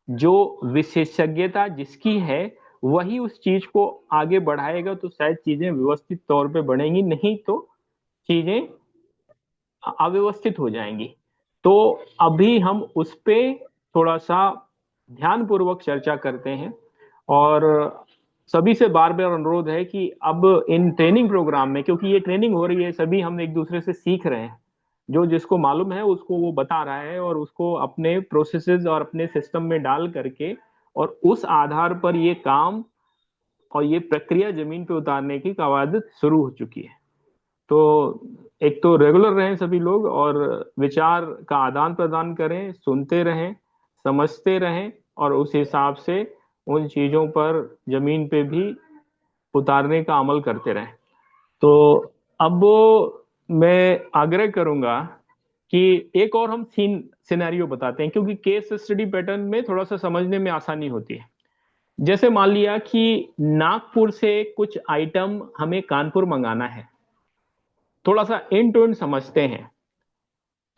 जो विशेषज्ञता जिसकी है वही उस चीज को आगे बढ़ाएगा, तो शायद चीजें व्यवस्थित तौर पे बढ़ेंगी, नहीं तो चीजें अव्यवस्थित हो जाएंगी। तो अभी हम उस पे थोड़ा सा ध्यान पूर्वक चर्चा करते हैं। और सभी से बार बार अनुरोध है कि अब इन ट्रेनिंग प्रोग्राम में, क्योंकि ये ट्रेनिंग हो रही है, सभी हम एक दूसरे से सीख रहे हैं, जो जिसको मालूम है उसको वो बता रहा है और उसको अपने प्रोसेसेस और अपने सिस्टम में डाल करके, और उस आधार पर ये काम और ये प्रक्रिया जमीन पे उतारने की कवायद शुरू हो चुकी है। तो एक तो रेगुलर रहें सभी लोग और विचार का आदान प्रदान करें, सुनते रहें, समझते रहें और उस हिसाब से उन चीजों पर जमीन पे भी उतारने का अमल करते रहें। तो अब मैं आग्रह करूंगा कि एक और हम सिनेरियो बताते हैं, क्योंकि केस स्टडी पैटर्न में थोड़ा सा समझने में आसानी होती है। जैसे मान लिया कि नागपुर से कुछ आइटम हमें कानपुर मंगाना है, थोड़ा सा एंड टू एंड समझते हैं।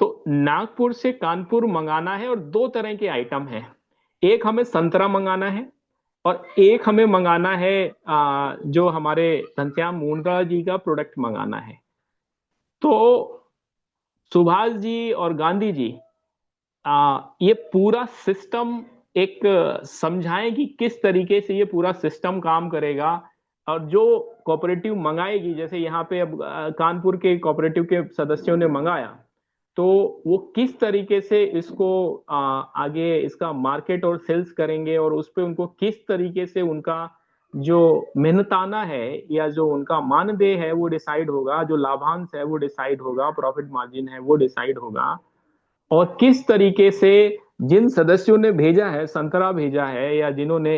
तो नागपुर से कानपुर मंगाना है और 2 तरह के आइटम हैं। एक हमें संतरा मंगाना है और एक हमें मंगाना है जो हमारे घनश्याम मूनगा जी का प्रोडक्ट मंगाना है। तो सुभाष जी और गांधी जी ये पूरा सिस्टम एक समझाएं कि किस तरीके से ये पूरा सिस्टम काम करेगा। और जो कोऑपरेटिव मंगाएगी, जैसे यहाँ पे अब कानपुर के कोऑपरेटिव के सदस्यों ने मंगाया, तो वो किस तरीके से इसको आगे इसका मार्केट और सेल्स करेंगे, और उस पे उनको किस तरीके से उनका जो मेहनताना है या जो उनका मानदेय है वो डिसाइड होगा, जो लाभांश है वो डिसाइड होगा, प्रॉफिट मार्जिन है वो डिसाइड होगा। और किस तरीके से जिन सदस्यों ने भेजा है, संतरा भेजा है, या जिन्होंने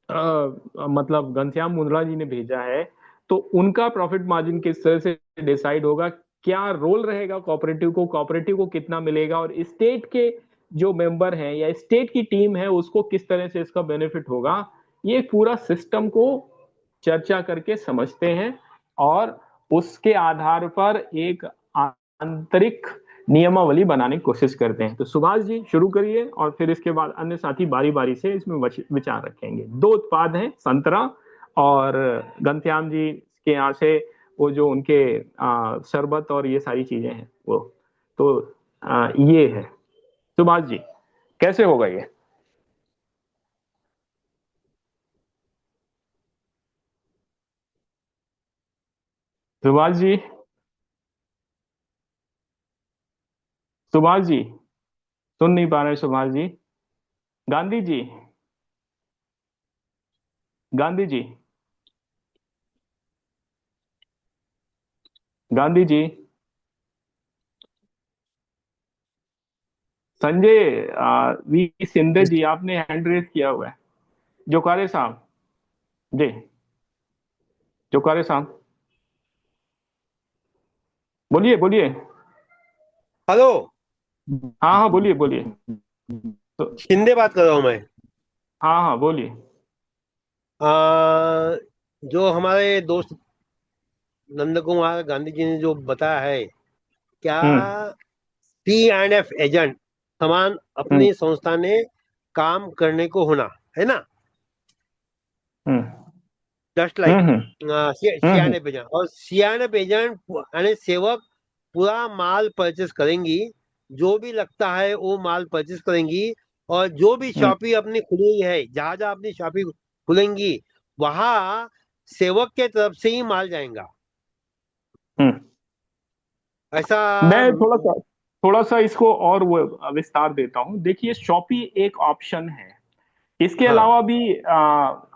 मतलब घनश्याम मुंदड़ा जी ने भेजा है, तो उनका प्रॉफिट मार्जिन किस तरह से डिसाइड होगा, क्या रोल रहेगा कोऑपरेटिव को कितना मिलेगा, और स्टेट के जो मेंबर हैं या स्टेट की टीम है उसको किस तरह से इसका बेनिफिट होगा। ये पूरा सिस्टम को चर्चा करके समझते हैं और उसके आधार पर एक आंतरिक नियमावली बनाने की कोशिश करते हैं। तो सुभाष जी शुरू करिए और फिर इसके बाद अन्य साथी बारी बारी से इसमें विचार रखेंगे। दो उत्पाद हैं, संतरा और घनश्याम जी के यहाँ से वो जो उनके शरबत और ये सारी चीजें हैं वो। तो ये है सुभाष जी, कैसे होगा ये? सुभाष जी, सुभाष जी सुन नहीं पा रहे सुभाष जी। गांधी जी, गांधी जी, गांधी जी, संजय वी सिंधे जी, आपने हैंड रेज किया हुआ है। जोकारे साहब जी, जोकारे साहब बोलिए बोलिए। हेलो। हाँ हाँ बोलिए बोलिए। तो शिंदे बात कर रहा हूँ मैं। हाँ हाँ बोलिए। जो हमारे दोस्त नंद कुमार गांधी जी ने जो बताया है, क्या हम्म C&F एजेंट समान हम्म अपनी संस्था ने काम करने को होना है ना, हम्म जस्ट लाइक हम्म हम्म C&F एजेंट। और C&F एजेंट यानी सेवक पूरा माल परचेस करेंगी, जो भी लगता है वो माल परचेस करेंगी। और जो भी हम्म शॉपी अपनी खुली है, जहां जहां अपनी शॉपी खुलेंगी, वहां सेवक के तरफ से ही माल जाएगा, हम्म। ऐसा। मैं थोड़ा सा इसको और वो विस्तार देता हूँ। देखिए, शॉपी एक ऑप्शन है। इसके हाँ अलावा भी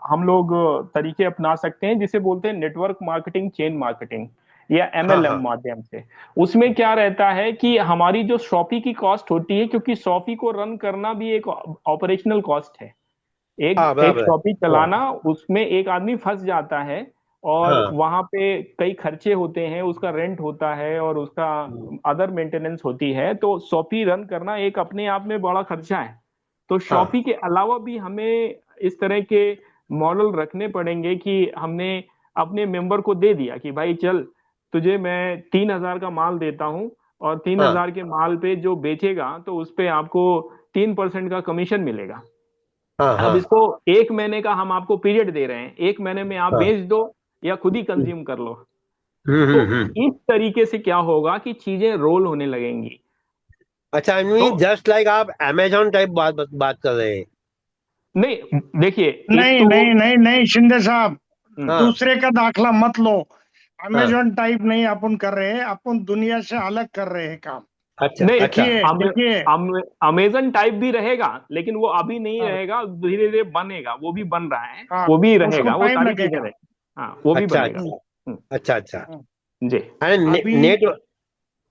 हम लोग तरीके अपना सकते हैं जिसे बोलते हैं नेटवर्क मार्केटिंग, चेन मार्केटिंग या हाँ MLM हाँ माध्यम से। उसमें क्या रहता है कि हमारी जो शॉपी की कॉस्ट होती है, क्योंकि शॉपी को रन करना भी एक ऑपरेशनल कॉस्ट है। एक हाँ, एक बराबर है। शॉपी हाँ चलाना, उसमें एक आदमी फंस जाता है और हाँ। वहां पे कई खर्चे होते हैं, उसका रेंट होता है और उसका अदर मेंटेनेंस होती है। तो शॉपी रन करना एक अपने आप में बड़ा खर्चा है। तो हाँ शॉपी के अलावा भी हमें इस तरह के मॉडल रखने पड़ेंगे कि हमने अपने मेंबर को दे दिया कि भाई चल, तुझे मैं 3,000 का माल देता हूँ, और तीन हाँ हजार के माल पे जो बेचेगा तो उस पे आपको 3% का कमीशन मिलेगा। हाँ अब हाँ इसको 1 महीने का हम आपको पीरियड दे रहे हैं, 1 महीने में आप हाँ। बेच दो या खुद ही कंज्यूम कर लो। तो हम्म। इस तरीके से क्या होगा कि चीजें रोल होने लगेंगी। अच्छा, तो जस्ट लाइक आप अमेजोन टाइप बात कर रहे हैं। नहीं, देखिए, एक नहीं तो नहीं नहीं नहीं शिंदे साहब, हम्म, हाँ दूसरे का दाखला मत लो। हाँ। अमेजोन टाइप नहीं अपन कर रहे हैं, अपन दुनिया से अलग कर रहे हैं काम। अच्छा नहीं, अच्छा। देखिए देखिए। अमेजन टाइप भी रहेगा, लेकिन वो अभी नहीं हाँ रहेगा, धीरे धीरे बनेगा, वो भी बन रहा है, हाँ, वो भी उसको रहेगा, वो टाइम सारी चीजें लगेगा। रहेगी। हाँ, वो भी अच्छा बनेगा। हम्म, अच्छा। अच्छा अच्छा। हम्म। जी। अरे अभी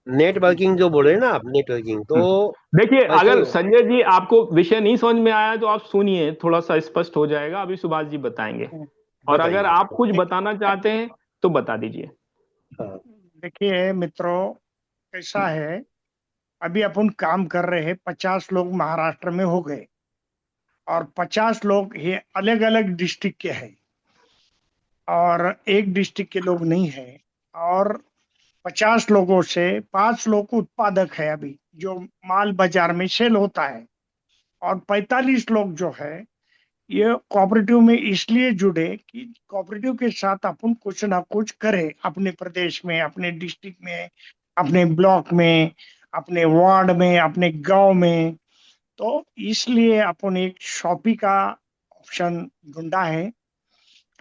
नेटवर्किंग जो बोले ना आप, नेटवर्किंग तो देखिए, वैसे अगर संजय जी आपको विषय नहीं समझ में आया तो आप सुनिए, थोड़ा सा स्पष्ट हो जाएगा, अभी सुभाष जी बताएंगे। और अगर बताइए। आप कुछ बताना देखिए चाहते हैं तो बता दीजिए। हाँ देखिए मित्रों, ऐसा है, अभी अपन काम कर रहे हैं, 50 लोग महाराष्ट्र में हो गए, और 50 लोग ये अलग अलग डिस्ट्रिक्ट के हैं, और एक डिस्ट्रिक्ट के लोग नहीं है। और 50 लोगों से 5 लोग उत्पादक है अभी, जो माल बाजार में सेल होता है। और 45 लोग जो है, ये कोऑपरेटिव में इसलिए जुड़े कि कोऑपरेटिव के साथ अपन कुछ ना कुछ करें, अपने प्रदेश में, अपने डिस्ट्रिक्ट में, अपने ब्लॉक में, अपने वार्ड में, अपने गांव में। तो इसलिए अपन एक शॉपी का ऑप्शन ढूंढा है।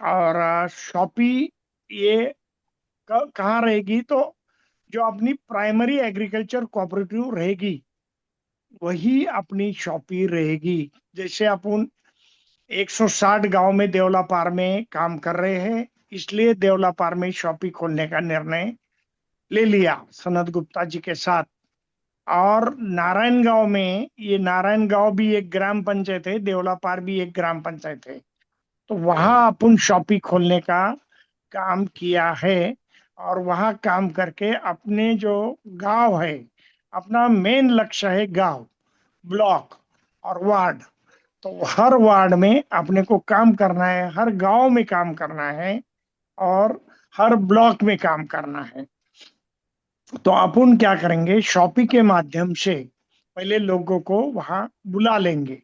और शॉपी ये कहाँ रहेगी, तो जो अपनी प्राइमरी एग्रीकल्चर कोऑपरेटिव रहेगी वही अपनी शॉपी रहेगी। जैसे अपन 160 गांव में देवलापार में काम कर रहे हैं, इसलिए देवलापार में शॉपी खोलने का निर्णय ले लिया सनत गुप्ता जी के साथ। और नारायण गांव में, ये नारायण गांव भी एक ग्राम पंचायत है, देवलापार भी एक ग्राम पंचायत है, तो वहां अपन शॉपी खोलने का काम किया है। और वहां काम करके अपने जो गांव है, अपना मेन लक्ष्य है गांव, ब्लॉक और वार्ड। तो हर वार्ड में अपने को काम करना है, हर गांव में काम करना है, और हर ब्लॉक में काम करना है। तो अपन क्या करेंगे, शॉपी के माध्यम से पहले लोगों को वहां बुला लेंगे,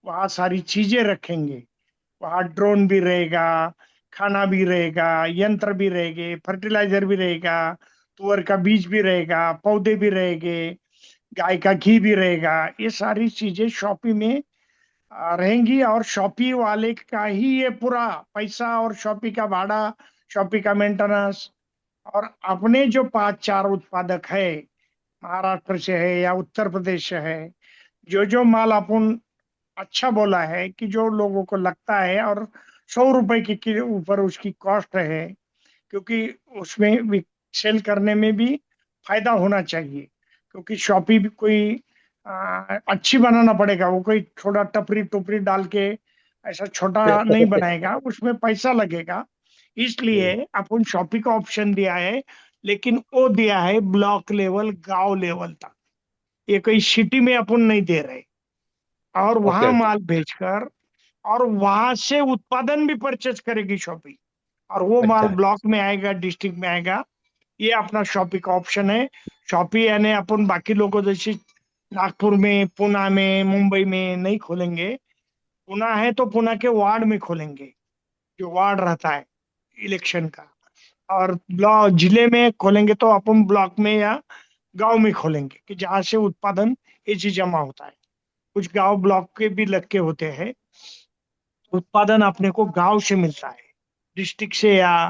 वहां सारी चीजें रखेंगे, वहां ड्रोन भी रहेगा, खाना भी रहेगा, यंत्र भी रहेंगे, फर्टिलाइजर भी रहेगा, तुअर का बीज भी रहेगा, पौधे भी रहेंगे, गाय का घी भी रहेगा। ये सारी चीजें शॉपी में रहेंगी, और शॉपी वाले का ही ये पूरा पैसा, और शॉपी का भाड़ा, शॉपी का मेंटेनेंस। और अपने जो 5-4 उत्पादक है, महाराष्ट्र से है या उत्तर प्रदेश से है, जो जो माल अपन अच्छा बोला है कि जो लोगों को लगता है, और 100 रुपए के ऊपर उसकी कॉस्ट है, क्योंकि उसमें सेल करने में भी फायदा होना चाहिए। क्योंकि शॉपी भी कोई अच्छी बनाना पड़ेगा, वो कोई थोड़ा टपरी टुपरी डाल के ऐसा छोटा नहीं बनाएगा, उसमें पैसा लगेगा। इसलिए अपन शॉपी का ऑप्शन दिया है, लेकिन वो दिया है ब्लॉक लेवल, गांव लेवल तक। ये कोई सिटी में अपन नहीं दे रहे। और ओके वहां ओके। माल भेजकर, और वहां से उत्पादन भी परचेज करेगी शॉपी, और वो माल अच्छा ब्लॉक में आएगा, डिस्ट्रिक्ट में आएगा। ये अपना शॉपी का ऑप्शन है। शॉपी यानी अपन बाकी लोगों जैसे नागपुर में, पुणे में, मुंबई में नहीं खोलेंगे। पुणे है तो पुणे के वार्ड में खोलेंगे, जो वार्ड रहता है इलेक्शन का। और ब्लॉक जिले में खोलेंगे तो अपन ब्लॉक में या गांव में खोलेंगे, कि जहाँ से उत्पादन ये चीज जमा होता है। कुछ गांव ब्लॉक के भी लग के होते हैं। उत्पादन अपने को गांव से मिलता है, डिस्ट्रिक्ट से या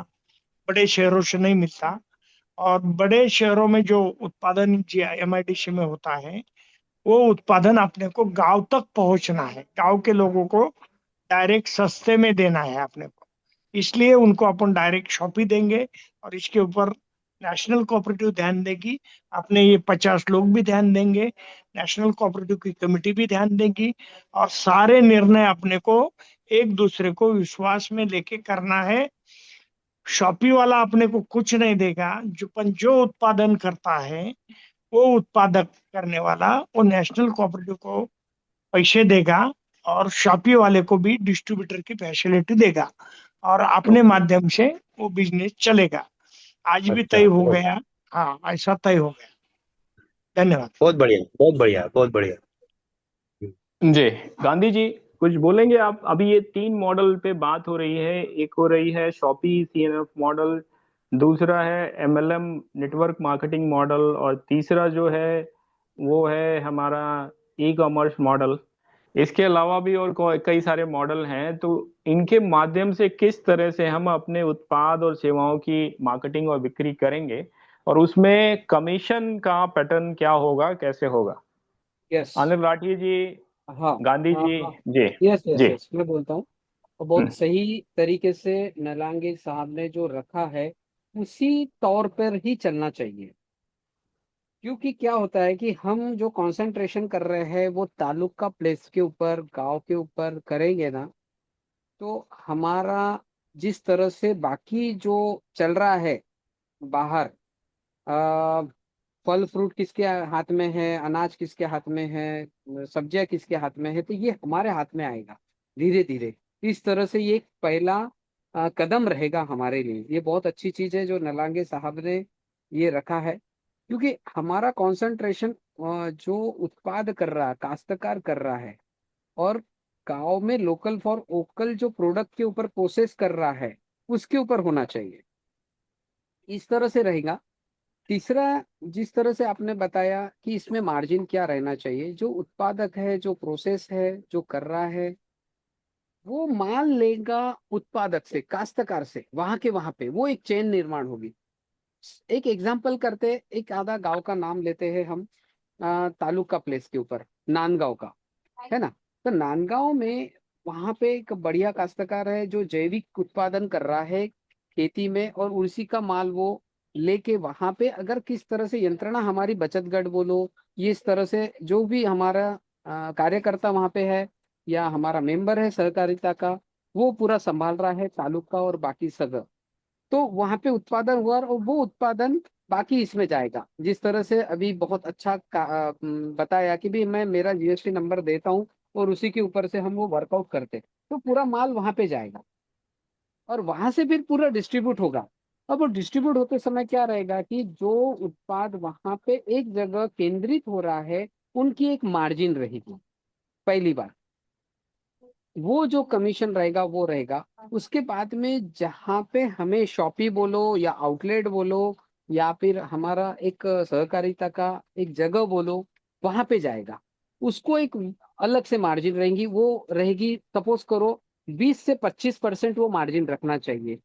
बड़े शहरों से नहीं मिलता। और बड़े शहरों में जो उत्पादन एमआईडीसी में होता है, वो उत्पादन अपने को गांव तक पहुंचना है, गांव के लोगों को डायरेक्ट सस्ते में देना है अपने को। इसलिए उनको अपन डायरेक्ट शॉप ही देंगे। और इसके ऊपर नेशनल कोऑपरेटिव ध्यान देगी, अपने ये 50 लोग भी ध्यान देंगे, नेशनल कोऑपरेटिव की कमेटी भी ध्यान देगी। और सारे निर्णय अपने को एक दूसरे को विश्वास में लेके करना है। शॉपी वाला अपने को कुछ नहीं देगा, जो उत्पादन करता है वो उत्पादक करने वाला, वो नेशनल कोऑपरेटिव को पैसे देगा, और शॉपी वाले को भी डिस्ट्रीब्यूटर की फैसिलिटी देगा, और अपने ओके। माध्यम से वो बिजनेस चलेगा। आज भी अच्छा तय हो बहुत गया। हाँ, ऐसा तय हो गया। धन्यवाद। बहुत बढ़िया, बहुत बढ़िया, बहुत बढ़िया। जी, गांधी जी कुछ बोलेंगे आप? अभी ये 3 मॉडल पे बात हो रही है। एक हो रही है शॉपी सीएनएफ मॉडल, दूसरा है एमएलएम नेटवर्क मार्केटिंग मॉडल, और तीसरा जो है वो है हमारा ई कॉमर्स मॉडल। इसके अलावा भी और कई सारे मॉडल हैं। तो इनके माध्यम से किस तरह से हम अपने उत्पाद और सेवाओं की मार्केटिंग और बिक्री करेंगे, और उसमें कमीशन का पैटर्न क्या होगा, कैसे होगा? यस। अनिल राठी जी, हाँ गांधी हाँ जी। हाँ। जी। यस यस जी। यस, मैं बोलता हूँ। और बहुत हम्म, सही तरीके से नलांगे साहब ने जो रखा है, उसी तौर पर ही चलना चाहिए। क्योंकि क्या होता है कि हम जो कंसंट्रेशन कर रहे हैं वो तालुका प्लेस के ऊपर, गांव के ऊपर करेंगे ना, तो हमारा जिस तरह से बाकी जो चल रहा है बाहर, आ, फल फ्रूट किसके हाथ में है, अनाज किसके हाथ में है, सब्जियां किसके हाथ में है, तो ये हमारे हाथ में आएगा धीरे धीरे। इस तरह से ये एक पहला कदम रहेगा हमारे लिए। ये बहुत अच्छी चीज है जो नलांगे साहब ने ये रखा है। क्योंकि हमारा कंसंट्रेशन जो उत्पाद कर रहा है, काश्तकार कर रहा है, और गांव में लोकल फॉर वोकल जो प्रोडक्ट के ऊपर प्रोसेस कर रहा है, उसके ऊपर होना चाहिए। इस तरह से रहेगा तीसरा, जिस तरह से आपने बताया कि इसमें मार्जिन क्या रहना चाहिए, जो उत्पादक है, जो प्रोसेस है, जो कर रहा है, वो माल लेगा उत्पादक से, काश्तकार से, वहां के वहां पे वो एक चेन निर्माण होगी। एक एग्जाम्पल करते, एक आधा गांव का नाम लेते हैं हम, तालुका प्लेस के ऊपर, नांदगांव का, है ना। तो नांदगांव में वहां पे एक बढ़िया काश्तकार है जो जैविक उत्पादन कर रहा है खेती में, और उसी का माल वो लेके वहां पे, अगर किस तरह से यंत्रणा हमारी बचत गढ़ बोलो, ये इस तरह से जो भी हमारा कार्यकर्ता वहां पे है, या हमारा मेंबर है सहकारिता का, वो पूरा संभाल रहा है तालुका और बाकी सब, तो वहां पे उत्पादन हुआ, और वो उत्पादन बाकी इसमें जाएगा। जिस तरह से अभी बहुत अच्छा बताया कि भी मैं मेरा जीएसटी नंबर देता हूँ, और उसी के ऊपर से हम वो वर्कआउट करते, तो पूरा माल वहां पे जाएगा, और वहां से फिर पूरा डिस्ट्रीब्यूट होगा। अब वो डिस्ट्रीब्यूट होते समय क्या रहेगा कि जो उत्पाद वहां पे एक जगह केंद्रित हो रहा है, उनकी एक मार्जिन रहेगी पहली बार, वो जो कमीशन रहेगा वो रहेगा। उसके बाद में जहाँ पे हमें शॉपी बोलो या आउटलेट बोलो, या फिर हमारा एक सहकारिता का एक जगह बोलो, वहां पे जाएगा, उसको एक अलग से मार्जिन रहेंगी, वो रहेगी, सपोज करो 20 से 25% वो मार्जिन रखना चाहिए,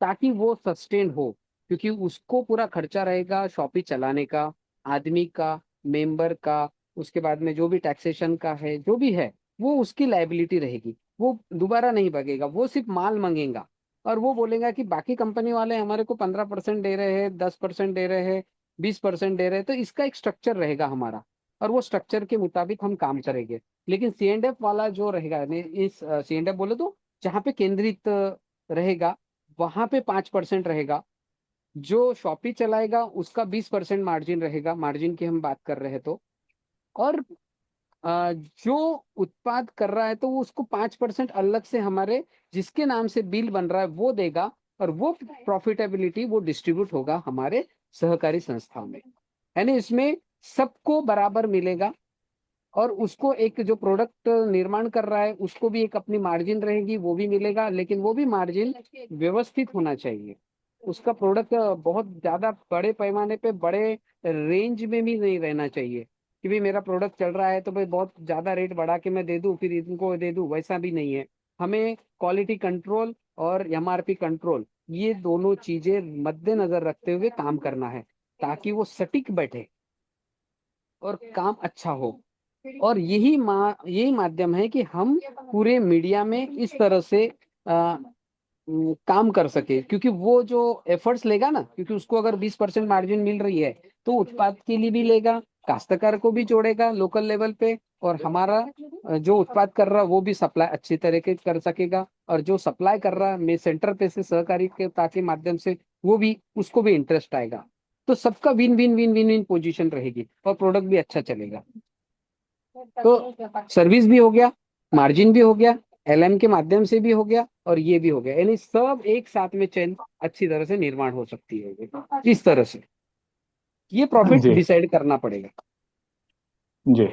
ताकि वो सस्टेन हो। क्योंकि उसको पूरा खर्चा रहेगा शॉपी चलाने का, आदमी का, मेंबर का, उसके बाद में जो भी टैक्सेशन का है, जो भी है, वो उसकी लाइबिलिटी रहेगी। वो दोबारा नहीं भागेगा, वो सिर्फ माल मांगेगा, और वो बोलेगा कि बाकी कंपनी वाले हमारे को 15% दे रहे हैं, 10% दे रहे हैं, 20% दे रहे हैं, तो इसका एक स्ट्रक्चर रहेगा हमारा, और वो स्ट्रक्चर के मुताबिक हम काम करेंगे। लेकिन सीएनडीएफ वाला जो रहेगा, इस सीएनडीएफ बोले तो जहाँ पे केंद्रित रहेगा, वहां पे 5% रहेगा। जो शॉपी चलाएगा उसका 20% मार्जिन रहेगा, मार्जिन की हम बात कर रहे हैं तो। और जो उत्पाद कर रहा है तो वो उसको 5% अलग से हमारे जिसके नाम से बिल बन रहा है वो देगा, और वो प्रॉफिटेबिलिटी वो डिस्ट्रीब्यूट होगा हमारे सहकारी संस्था में। यानी इसमें सबको बराबर मिलेगा, और उसको एक जो प्रोडक्ट निर्माण कर रहा है उसको भी एक अपनी मार्जिन रहेगी, वो भी मिलेगा, लेकिन वो भी मार्जिन व्यवस्थित होना चाहिए। उसका प्रोडक्ट बहुत ज्यादा बड़े पैमाने पे, बड़े रेंज में भी नहीं रहना चाहिए कि भाई मेरा प्रोडक्ट चल रहा है तो भाई बहुत ज्यादा रेट बढ़ा के मैं दे दूं फिर इनको दे दूं, वैसा भी नहीं है। हमें क्वालिटी कंट्रोल और एमआरपी कंट्रोल, ये दोनों चीजें मद्देनजर रखते हुए काम करना है, ताकि वो सटीक बैठे और काम अच्छा हो। और यही माध्यम है कि हम पूरे मीडिया में इस तरह से काम कर सके, क्योंकि वो जो एफर्ट्स लेगा ना, क्योंकि उसको अगर 20% मार्जिन मिल रही है, तो उत्पाद के लिए भी लेगा, काश्तकार को भी जोड़ेगा लोकल लेवल पे, और हमारा जो उत्पाद कर रहा है वो भी सप्लाई अच्छी तरीके कर सकेगा, और जो सप्लाई कर रहा है मैं सेंटर पे से सहकारी के ताकि माध्यम से, वो भी उसको भी इंटरेस्ट आएगा। तो सबका win win win win win position रहेगी, और प्रोडक्ट भी अच्छा चलेगा। तो सर्विस भी हो गया, मार्जिन भी हो गया, एलएम के माध्यम से भी हो गया, और ये भी हो गया, यानी सब एक साथ में चेन अच्छी तरह से निर्माण हो सकती है इस तरह से। ये प्रॉफिट जी डिसाइड करना पड़ेगा। जी,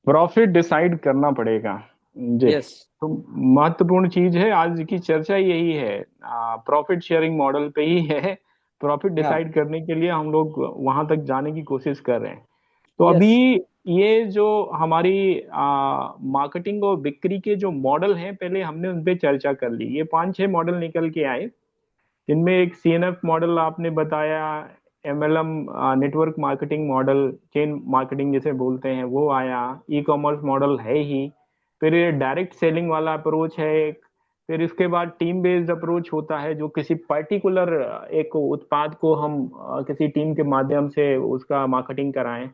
प्रॉफिट डिसाइड करना पड़ेगा। जी, यस। तो महत्वपूर्ण चीज है, आज की चर्चा यही है, प्रॉफिट शेयरिंग मॉडल पे ही है। प्रॉफिट हाँ। डिसाइड करने के लिए हम लोग वहां तक जाने की कोशिश कर रहे हैं। तो अभी यस। ये जो हमारी मार्केटिंग और बिक्री के जो मॉडल हैं, पहले हमने उन पे चर्चा कर ली। ये 5-6 मॉडल निकल के आए, जिनमें एक सीएनएफ मॉडल आपने बताया, MLM network marketing model, chain marketing जैसे बोलते हैं, वो आया, ई कॉमर्स मॉडल है ही, फिर ये डायरेक्ट सेलिंग वाला अप्रोच है एक, फिर इसके बाद टीम बेस्ड अप्रोच होता है, जो किसी पर्टिकुलर एक उत्पाद को हम किसी टीम के माध्यम से उसका मार्केटिंग कराएं,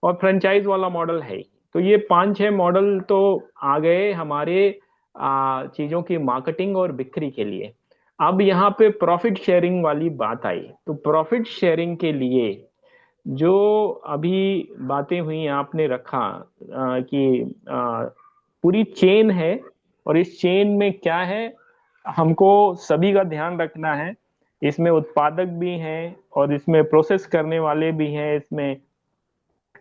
और फ्रेंचाइज वाला मॉडल है ही। तो ये 5-6 मॉडल तो आ गए हमारे चीजों की मार्केटिंग और बिक्री के लिए। अब यहाँ पे प्रॉफिट शेयरिंग वाली बात आई, तो प्रॉफिट शेयरिंग के लिए जो अभी बातें हुई आपने रखा, कि पूरी चेन है, और इस चेन में क्या है, हमको सभी का ध्यान रखना है। इसमें उत्पादक भी हैं, और इसमें प्रोसेस करने वाले भी हैं, इसमें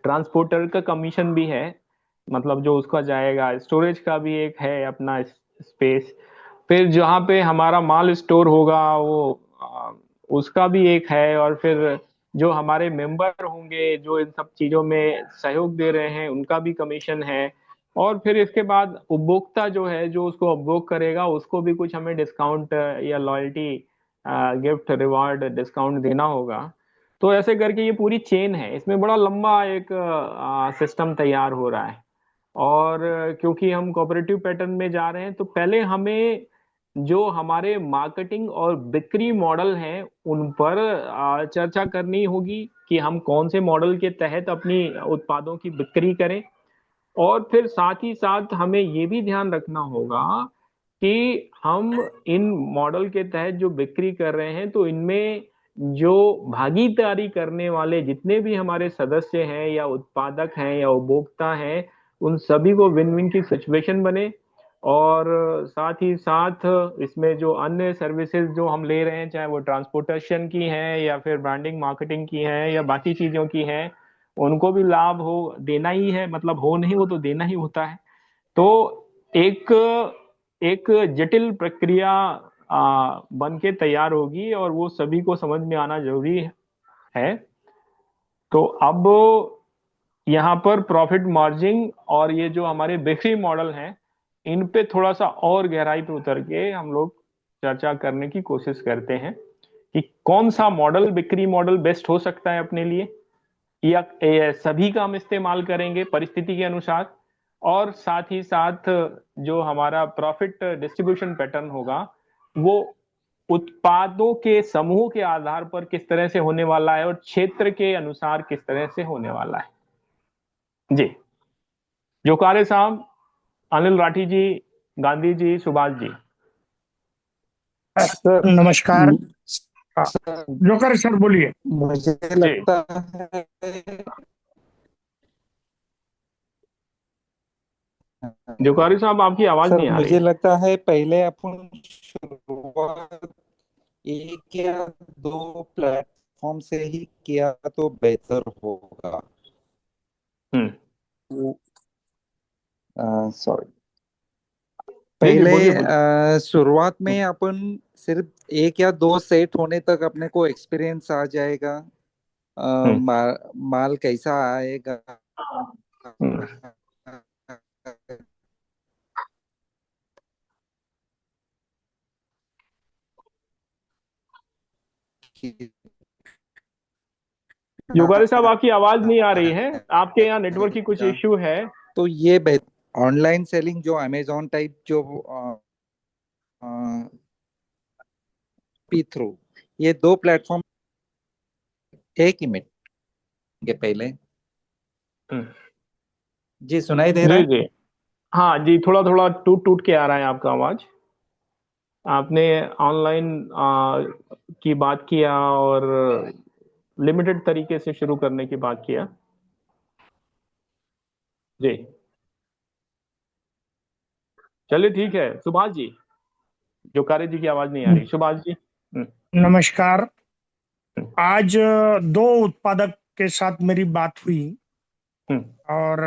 ट्रांसपोर्टर का कमीशन भी है, मतलब जो उसका जाएगा, स्टोरेज का भी एक है अपना स्पेस, फिर जहाँ पे हमारा माल स्टोर होगा वो उसका भी एक है, और फिर जो हमारे मेंबर होंगे जो इन सब चीजों में सहयोग दे रहे हैं उनका भी कमीशन है। और फिर इसके बाद उपभोक्ता जो है जो उसको उपभोग करेगा उसको भी कुछ हमें डिस्काउंट या लॉयल्टी गिफ्ट रिवार्ड डिस्काउंट देना होगा। तो ऐसे करके ये पूरी चेन है, इसमें बड़ा लंबा एक सिस्टम तैयार हो रहा है। और क्योंकि हम कोऑपरेटिव पैटर्न में जा रहे हैं तो पहले हमें जो हमारे मार्केटिंग और बिक्री मॉडल हैं उन पर चर्चा करनी होगी कि हम कौन से मॉडल के तहत अपनी उत्पादों की बिक्री करें। और फिर साथ ही साथ हमें ये भी ध्यान रखना होगा कि हम इन मॉडल के तहत जो बिक्री कर रहे हैं तो इनमें जो भागीदारी करने वाले जितने भी हमारे सदस्य हैं या उत्पादक हैं या उपभोक्ता हैं उन सभी को विन विन की सिचुएशन बने। और साथ ही साथ इसमें जो अन्य सर्विसेज जो हम ले रहे हैं चाहे वो ट्रांसपोर्टेशन की हैं या फिर ब्रांडिंग मार्केटिंग की हैं या बाकी चीजों की हैं उनको भी लाभ हो देना ही है, मतलब हो नहीं वो तो देना ही होता है। तो एक एक जटिल प्रक्रिया बन के तैयार होगी और वो सभी को समझ में आना जरूरी है। तो अब यहाँ पर प्रॉफिट मार्जिन और ये जो हमारे बिक्री मॉडल हैं इन पे थोड़ा सा और गहराई पे उतर के हम लोग चर्चा करने की कोशिश करते हैं कि कौन सा मॉडल बिक्री मॉडल बेस्ट हो सकता है अपने लिए या सभी का हम इस्तेमाल करेंगे परिस्थिति के अनुसार। और साथ ही साथ जो हमारा प्रॉफिट डिस्ट्रीब्यूशन पैटर्न होगा वो उत्पादों के समूह के आधार पर किस तरह से होने वाला है और क्षेत्र के अनुसार किस तरह से होने वाला है। जी जोकारे साहब, अनिल राठी जी, गांधी जी, सुभाष जी। नमस्कार। सर जोकर सर बोलिए। मुझे जी लगता है जोकारी साहब आपकी आवाज सर नहीं आ रही मुझे है। लगता है पहले अपन शुरुआत एक या दो प्लेटफॉर्म से ही किया तो बेहतर होगा। हम्म। सॉरी, जी जी पहले बोलिए बोलिए। शुरुआत में हम्म, अपन सिर्फ एक या दो सेट होने तक अपने को एक्सपीरियंस आ जाएगा। हम्म, माल कैसा आएगा, हम्म। जोगारी साहब आपकी आवाज नहीं आ रही है, आपके यहाँ नेटवर्क की कुछ इश्यू है। तो ये ऑनलाइन सेलिंग जो अमेजोन टाइप जो पी थ्रू, ये दो प्लेटफॉर्म एक ही मिनट के पहले। हम्म, जी सुनाई दे रहा जी है? जी। हाँ जी, थोड़ा थोड़ा टूट टूट के आ रहा है आपका आवाज। आपने ऑनलाइन की बात किया और लिमिटेड तरीके से शुरू करने की बात किया। जी चलिए ठीक है। सुभाष जी, जोकारे जी की आवाज नहीं आ रही, सुभाष जी। नमस्कार। हम्म, आज दो उत्पादक के साथ मेरी बात हुई हम्म, और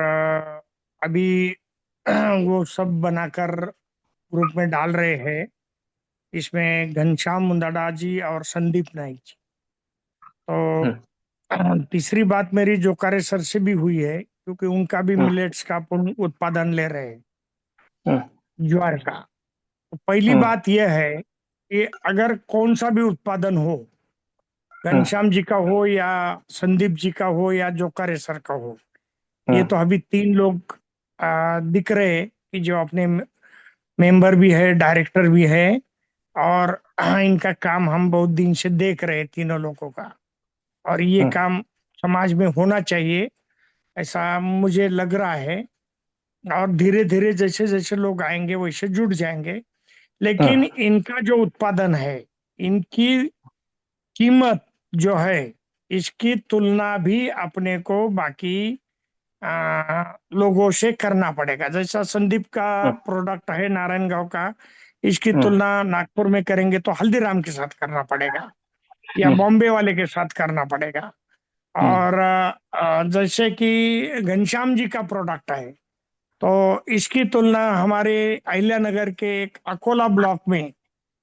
अभी वो सब बनाकर ग्रुप में डाल रहे हैं। इसमें घनश्याम मुंदड़ा जी और संदीप नाइक जी। तो हम्म, तीसरी बात मेरी जोकारे सर से भी हुई है क्योंकि उनका भी हम्म, मिलेट्स का उत्पादन ले रहे हैं, हम्म, ज्वार का। तो पहली हम्म, बात यह है कि अगर कौन सा भी उत्पादन हो, हम्म, घनश्याम जी का हो या संदीप जी का हो या जोकारे सर का हो, ये हम्म, तो अभी तीन लोग दिख रहे हैं कि जो अपने मेंबर भी है, डायरेक्टर भी है। और इनका काम हम बहुत दिन से देख रहे हैं तीनों लोगों का, और ये हम्म, काम समाज में होना चाहिए ऐसा मुझे लग रहा है। और धीरे धीरे जैसे जैसे लोग आएंगे वैसे जुड़ जाएंगे। लेकिन हम्म, इनका जो उत्पादन है, इनकी कीमत जो है, इसकी तुलना भी अपने को बाकी लोगों से करना पड़ेगा। जैसा संदीप का हम्म, प्रोडक्ट है नारायणगांव का, इसकी हम्म, तुलना नागपुर में करेंगे तो हल्दीराम के साथ करना पड़ेगा या हम्म, बॉम्बे वाले के साथ करना पड़ेगा। हम्म, और जैसे कि घनश्याम जी का प्रोडक्ट है तो इसकी तुलना हमारे अहिल्या नगर के एक अकोला ब्लॉक में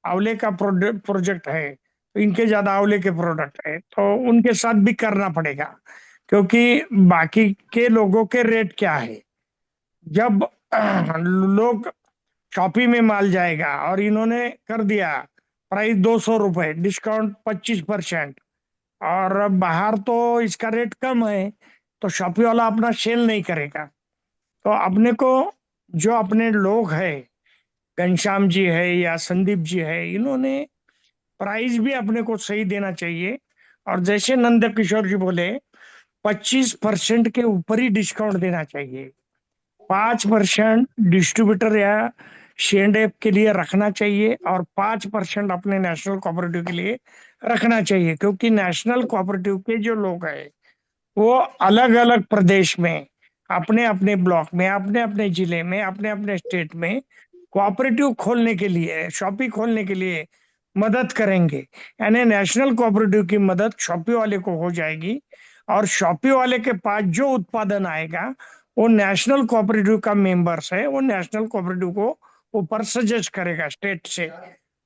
आंवले का प्रोजेक्ट है, तो इनके ज्यादा आंवले के प्रोडक्ट है, तो उनके साथ भी करना पड़ेगा, क्योंकि बाकी के लोगों के रेट क्या है। जब लोग शॉपी में माल जाएगा और इन्होंने कर दिया प्राइस 200 रुपए, डिस्काउंट 25%, और बाहर तो इसका रेट कम है, तो शॉपी वाला अपना सेल नहीं करेगा। तो अपने को जो अपने लोग है, घनश्याम जी है या संदीप जी है, इन्होंने प्राइस भी अपने को सही देना चाहिए। और जैसे नंद किशोर जी बोले, 25% के ऊपर ही डिस्काउंट देना चाहिए। 5% डिस्ट्रीब्यूटर या C&F के लिए रखना चाहिए, और 5% अपने नेशनल कोऑपरेटिव के लिए रखना चाहिए, क्योंकि नेशनल कोऑपरेटिव के जो लोग हैं वो अलग अलग प्रदेश में, अपने अपने ब्लॉक में, अपने अपने जिले में, अपने अपने स्टेट में कोऑपरेटिव खोलने के लिए, शॉपी खोलने के लिए मदद करेंगे। यानी नेशनल कोऑपरेटिव की मदद शॉपी वाले को हो जाएगी, और शॉपी वाले के पास जो उत्पादन आएगा वो नेशनल कोऑपरेटिव का मेंबर्स है, वो नेशनल कोऑपरेटिव को ऊपर सजेस्ट करेगा स्टेट से,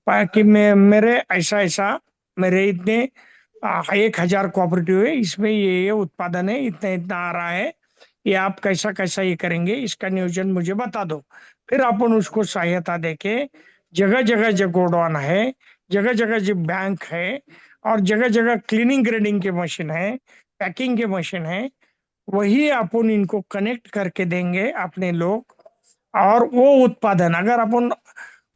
कि मैं मेरे ऐसा ऐसा, मेरे इतने 1,000 कोऑपरेटिव है, इसमें ये उत्पादन है, इतना इतना आ रहा है, ये आप कैसा कैसा ये करेंगे, इसका नियोजन मुझे बता दो। फिर अपन उसको सहायता देके जगह जगह जो गोडाउन है, जगह जगह जो बैंक है, और जगह जगह क्लीनिंग ग्रेडिंग के मशीन है, पैकिंग के मशीन है, वही अपन इनको कनेक्ट करके देंगे अपने लोग। और वो उत्पादन अगर अपन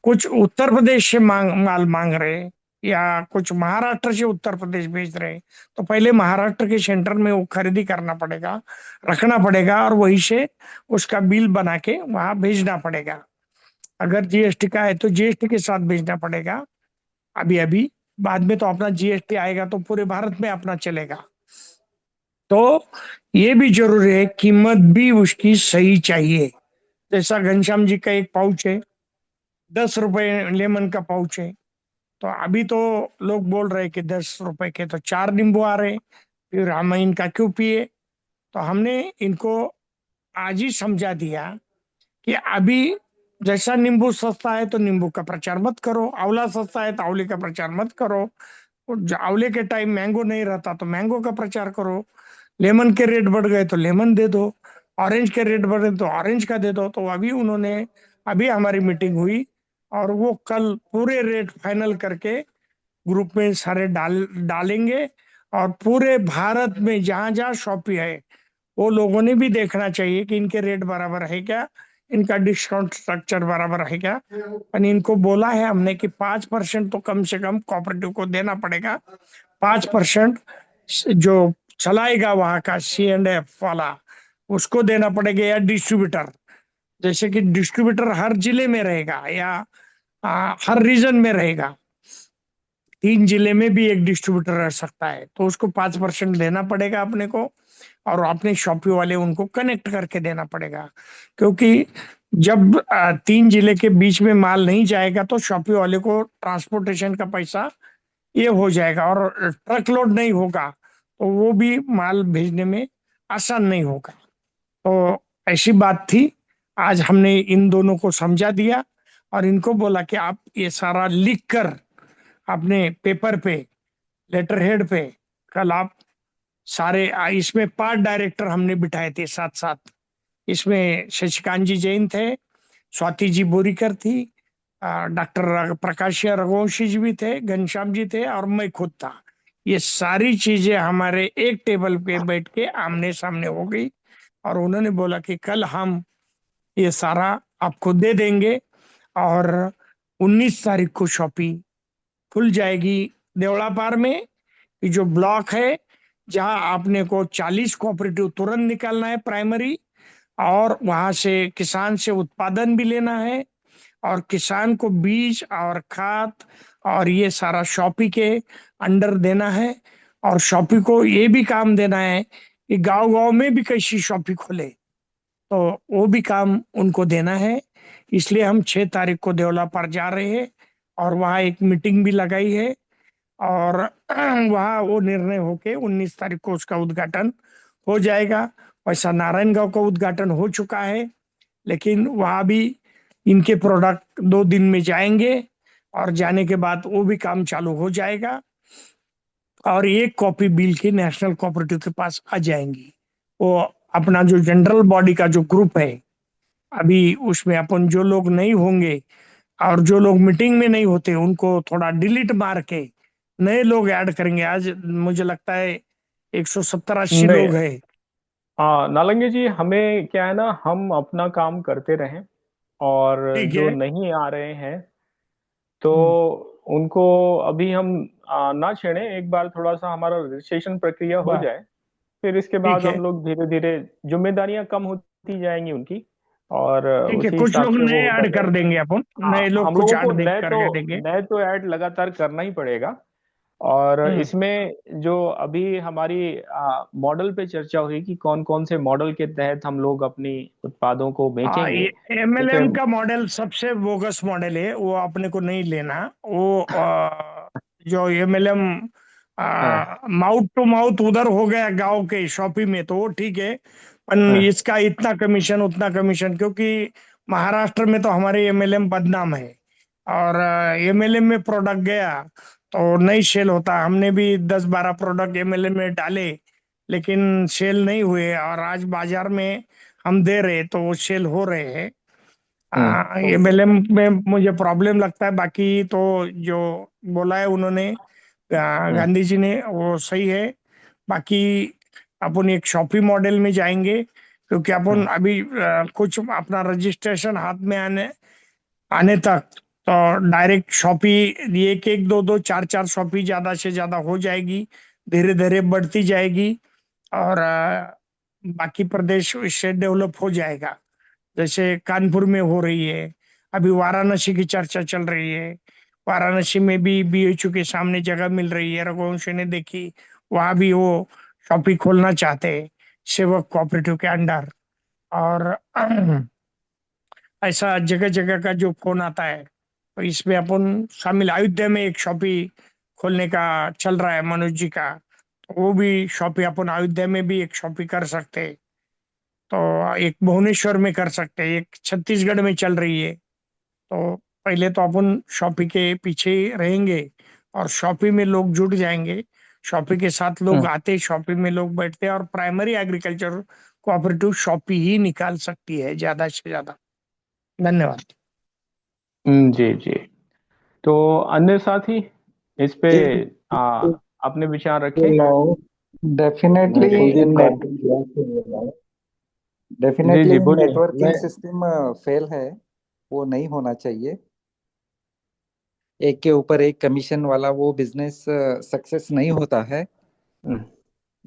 कुछ उत्तर प्रदेश से माल मांग रहे, या कुछ महाराष्ट्र से उत्तर प्रदेश भेज रहे, तो पहले महाराष्ट्र के सेंटर में वो खरीदी करना पड़ेगा, रखना पड़ेगा, और वहीं से उसका बिल बना के वहां भेजना पड़ेगा। अगर GST का है तो GST के साथ भेजना पड़ेगा अभी अभी। बाद में तो अपना GST आएगा तो पूरे भारत में अपना चलेगा। तो ये भी जरूरी है, कीमत भी उसकी सही चाहिए। जैसा घनश्याम जी का एक पाउच है, 10 रुपए लेमन का पाउच है, तो अभी तो लोग बोल रहे कि 10 रुपए के तो 4 नींबू आ रहे, फिर हम इनका क्यों पिए। तो हमने इनको आज ही समझा दिया कि अभी जैसा नींबू सस्ता है तो नींबू का प्रचार मत करो, आंवला सस्ता है तो आंवले का प्रचार मत करो, और आंवले के टाइम मैंगो नहीं रहता तो मैंगो का प्रचार करो, लेमन के रेट बढ़ गए तो लेमन दे दो, ऑरेंज के रेट बढ़े तो ऑरेंज का दे दो। तो अभी उन्होंने, अभी हमारी मीटिंग हुई, और वो कल पूरे रेट फाइनल करके ग्रुप में सारे डालेंगे। और पूरे भारत में जहां जहां शॉपी है, वो लोगों ने भी देखना चाहिए कि इनके रेट बराबर है क्या, इनका डिस्काउंट स्ट्रक्चर बराबर है क्या। और इनको बोला है हमने कि 5% तो कम से कम कोऑपरेटिव को देना पड़ेगा। 5% जो चलाएगा वहां का C&F वाला, उसको देना पड़ेगा, या डिस्ट्रीब्यूटर, जैसे कि डिस्ट्रीब्यूटर हर जिले में रहेगा, या हर रीजन में रहेगा। 3 जिले में भी एक डिस्ट्रीब्यूटर रह सकता है, तो उसको 5% देना पड़ेगा अपने को, और अपने शॉपी वाले उनको कनेक्ट करके देना पड़ेगा। क्योंकि जब 3 जिले के बीच में माल नहीं जाएगा तो शॉपी वाले को ट्रांसपोर्टेशन का पैसा ये हो जाएगा, और ट्रक लोड नहीं होगा तो वो भी माल भेजने में आसान नहीं होगा। तो ऐसी बात थी। आज हमने इन दोनों को समझा दिया, और इनको बोला कि आप ये सारा लिख कर अपने पेपर पे, लेटर हेड पे, कल आप सारे इसमें 5 डायरेक्टर हमने बिठाए थे साथ साथ। इसमें शशिकांत जी जैन थे, स्वाति जी बोरीकर थी, डॉक्टर प्रकाशिया रघुवंशी जी भी थे, घनश्याम जी थे, और मैं खुद था। ये सारी चीजें हमारे एक टेबल पे बैठ के आमने सामने हो गई, और उन्होंने बोला कि कल हम ये सारा आपको दे देंगे, और 19 तारीख को शॉपी खुल जाएगी देवड़ा पार में। ये जो ब्लॉक है, जहां आपने को 40 कोऑपरेटिव तुरंत निकालना है प्राइमरी, और वहां से किसान से उत्पादन भी लेना है, और किसान को बीज और खाद और ये सारा शॉपी के अंडर देना है। और शॉपी को ये भी काम देना है कि गांव गांव में भी कैसी शॉपी खोले, तो वो भी काम उनको देना है। इसलिए हम 6 तारीख को देवला पर जा रहे हैं, और वहाँ एक मीटिंग भी लगाई है, और वहाँ वो निर्णय होके 19 तारीख को उसका उद्घाटन हो जाएगा। वैसा नारायणगांव का उद्घाटन हो चुका है, लेकिन वहाँ भी इनके प्रोडक्ट 2 दिन में जाएंगे, और जाने के बाद वो भी काम चालू हो जाएगा। और एक कॉपी बिल की नेशनल कोऑपरेटिव के पास आ जाएंगी। वो अपना जो जनरल बॉडी का जो ग्रुप है, अभी उसमें अपन जो लोग नहीं होंगे और जो लोग मीटिंग में नहीं होते उनको थोड़ा डिलीट मार के नए लोग ऐड करेंगे। आज मुझे लगता है 170-80 नहीं, लोग हैं। नालंगे जी, हमें क्या है ना, हम अपना काम करते रहें, और ठीक जो है। नहीं आ रहे हैं तो हम्म, उनको अभी हम ना छेड़ें। एक बार थोड़ा सा हमारा रजिस्ट्रेशन प्रक्रिया हो वाह, जाए, फिर इसके ठीक बाद है। हम लोग धीरे धीरे जिम्मेदारियां कम होती जाएंगी उनकी, और ठीक है, उसी कुछ हिसाब लोग से वो नए होता ऐड कर जाएगा। देंगे अपन। नए हाँ, लोग हम कुछ लोगों को ऐड देख करके देंगे। नए तो ऐड लगातार करना ही पड़ेगा। और हम्म। इसमें जो अभी हमारी मॉडल पे चर्चा हुई कि कौन कौन से मॉडल के तहत हम लोग अपनी उत्पादों को बेचेंगे, ये जैसे एमएलएम का मॉडल सबसे बोगस मॉडल है, वो अपने को नहीं लेना। वो जो एमएलएम हाँ, माउथ टू माउथ उधर हो गया गांव के शॉपी में, तो वो ठीक है। पर हाँ, इसका इतना कमीशन उतना कमीशन, क्योंकि महाराष्ट्र में तो हमारे एमएलएम बदनाम है। और एमएलएम में प्रोडक्ट गया तो नहीं सेल होता। हमने भी 10-12 प्रोडक्ट एमएलएम में डाले, लेकिन सेल नहीं हुए। और आज बाजार में हम दे रहे तो वो सेल हो रहे हैं। हम्म, ये एमएलएम में मुझे प्रॉब्लम लगता है। बाकी तो जो बोला है उन्होंने, हम्म, गांधी जी ने, वो सही है। बाकी अपन एक शॉपी मॉडल में जाएंगे, क्योंकि अपन हम्म, अभी कुछ अपना रजिस्ट्रेशन हाथ में आने आने तक तो डायरेक्ट शॉपी, एक एक दो दो चार चार शॉपी ज्यादा से ज्यादा हो जाएगी, धीरे धीरे बढ़ती जाएगी। और बाकी प्रदेश इससे डेवलप हो जाएगा। जैसे कानपुर में हो रही है, अभी वाराणसी की चर्चा चल रही है। वाराणसी में भी बीएचयू के सामने जगह मिल रही है, रघुवंशी ने देखी। वहां भी वो शॉपी खोलना चाहते हैं, सेवक कोऑपरेटिव के अंडर। और ऐसा जगह जगह का जो फोन आता है, तो इसमें अपन शामिल। अयोध्या में एक शॉपी खोलने का चल रहा है मनोज जी का, तो वो भी शॉपी अपन अयोध्या में भी एक शॉपी कर सकते हैं। तो एक भुवनेश्वर में कर सकते हैं, एक छत्तीसगढ़ में चल रही है। तो पहले तो अपन शॉपी के पीछे ही रहेंगे, और शॉपी में लोग जुट जाएंगे। शॉपी के साथ लोग हम्म, आते, शॉपी में लोग बैठते, और प्राइमरी एग्रीकल्चर कोऑपरेटिव शॉपी ही निकाल सकती है ज्यादा से ज्यादा। धन्यवाद। जी जी। तो अन्य साथी इस पे जी आ, अपने विचार रखें। डेफिनेटली कुलदीप नेट कार्तिक। जी डेफिनेटली जी, बोलिए। नेटवर्किंग मैं सिस्टम फेल है, वो नहीं होना चाहिए। एक के ऊपर एक कमीशन वाला वो बिजनेस सक्सेस नहीं होता है। हम्म,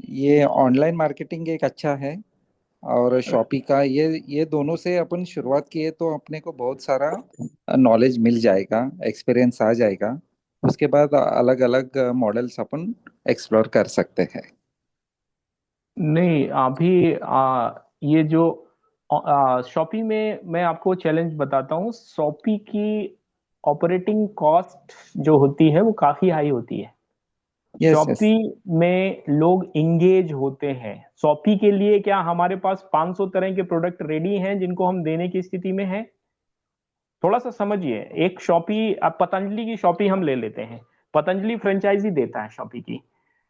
ये ऑनलाइन मार्केटिंग एक अच्छा है, और शॉपी का ये दोनों से अपन शुरुआत किए तो अपने को बहुत सारा नॉलेज मिल जाएगा, एक्सपीरियंस आ जाएगा। उसके बाद अलग अलग मॉडल्स अपन एक्सप्लोर कर सकते हैं। नहीं, अभी ये जो शॉपी में मैं आपको चैलेंज बताता हूँ। शॉपी की ऑपरेटिंग कॉस्ट जो होती है वो काफी हाई होती है। Yes yes. शॉपी में लोग इंगेज होते हैं। शॉपी के लिए क्या हमारे पास 500 तरह के प्रोडक्ट रेडी हैं जिनको हम देने की स्थिति में हैं? थोड़ा सा समझिए। एक शॉपी, अब पतंजलि की शॉपी हम ले लेते हैं। पतंजलि फ्रेंचाइजी देता है शॉपी की।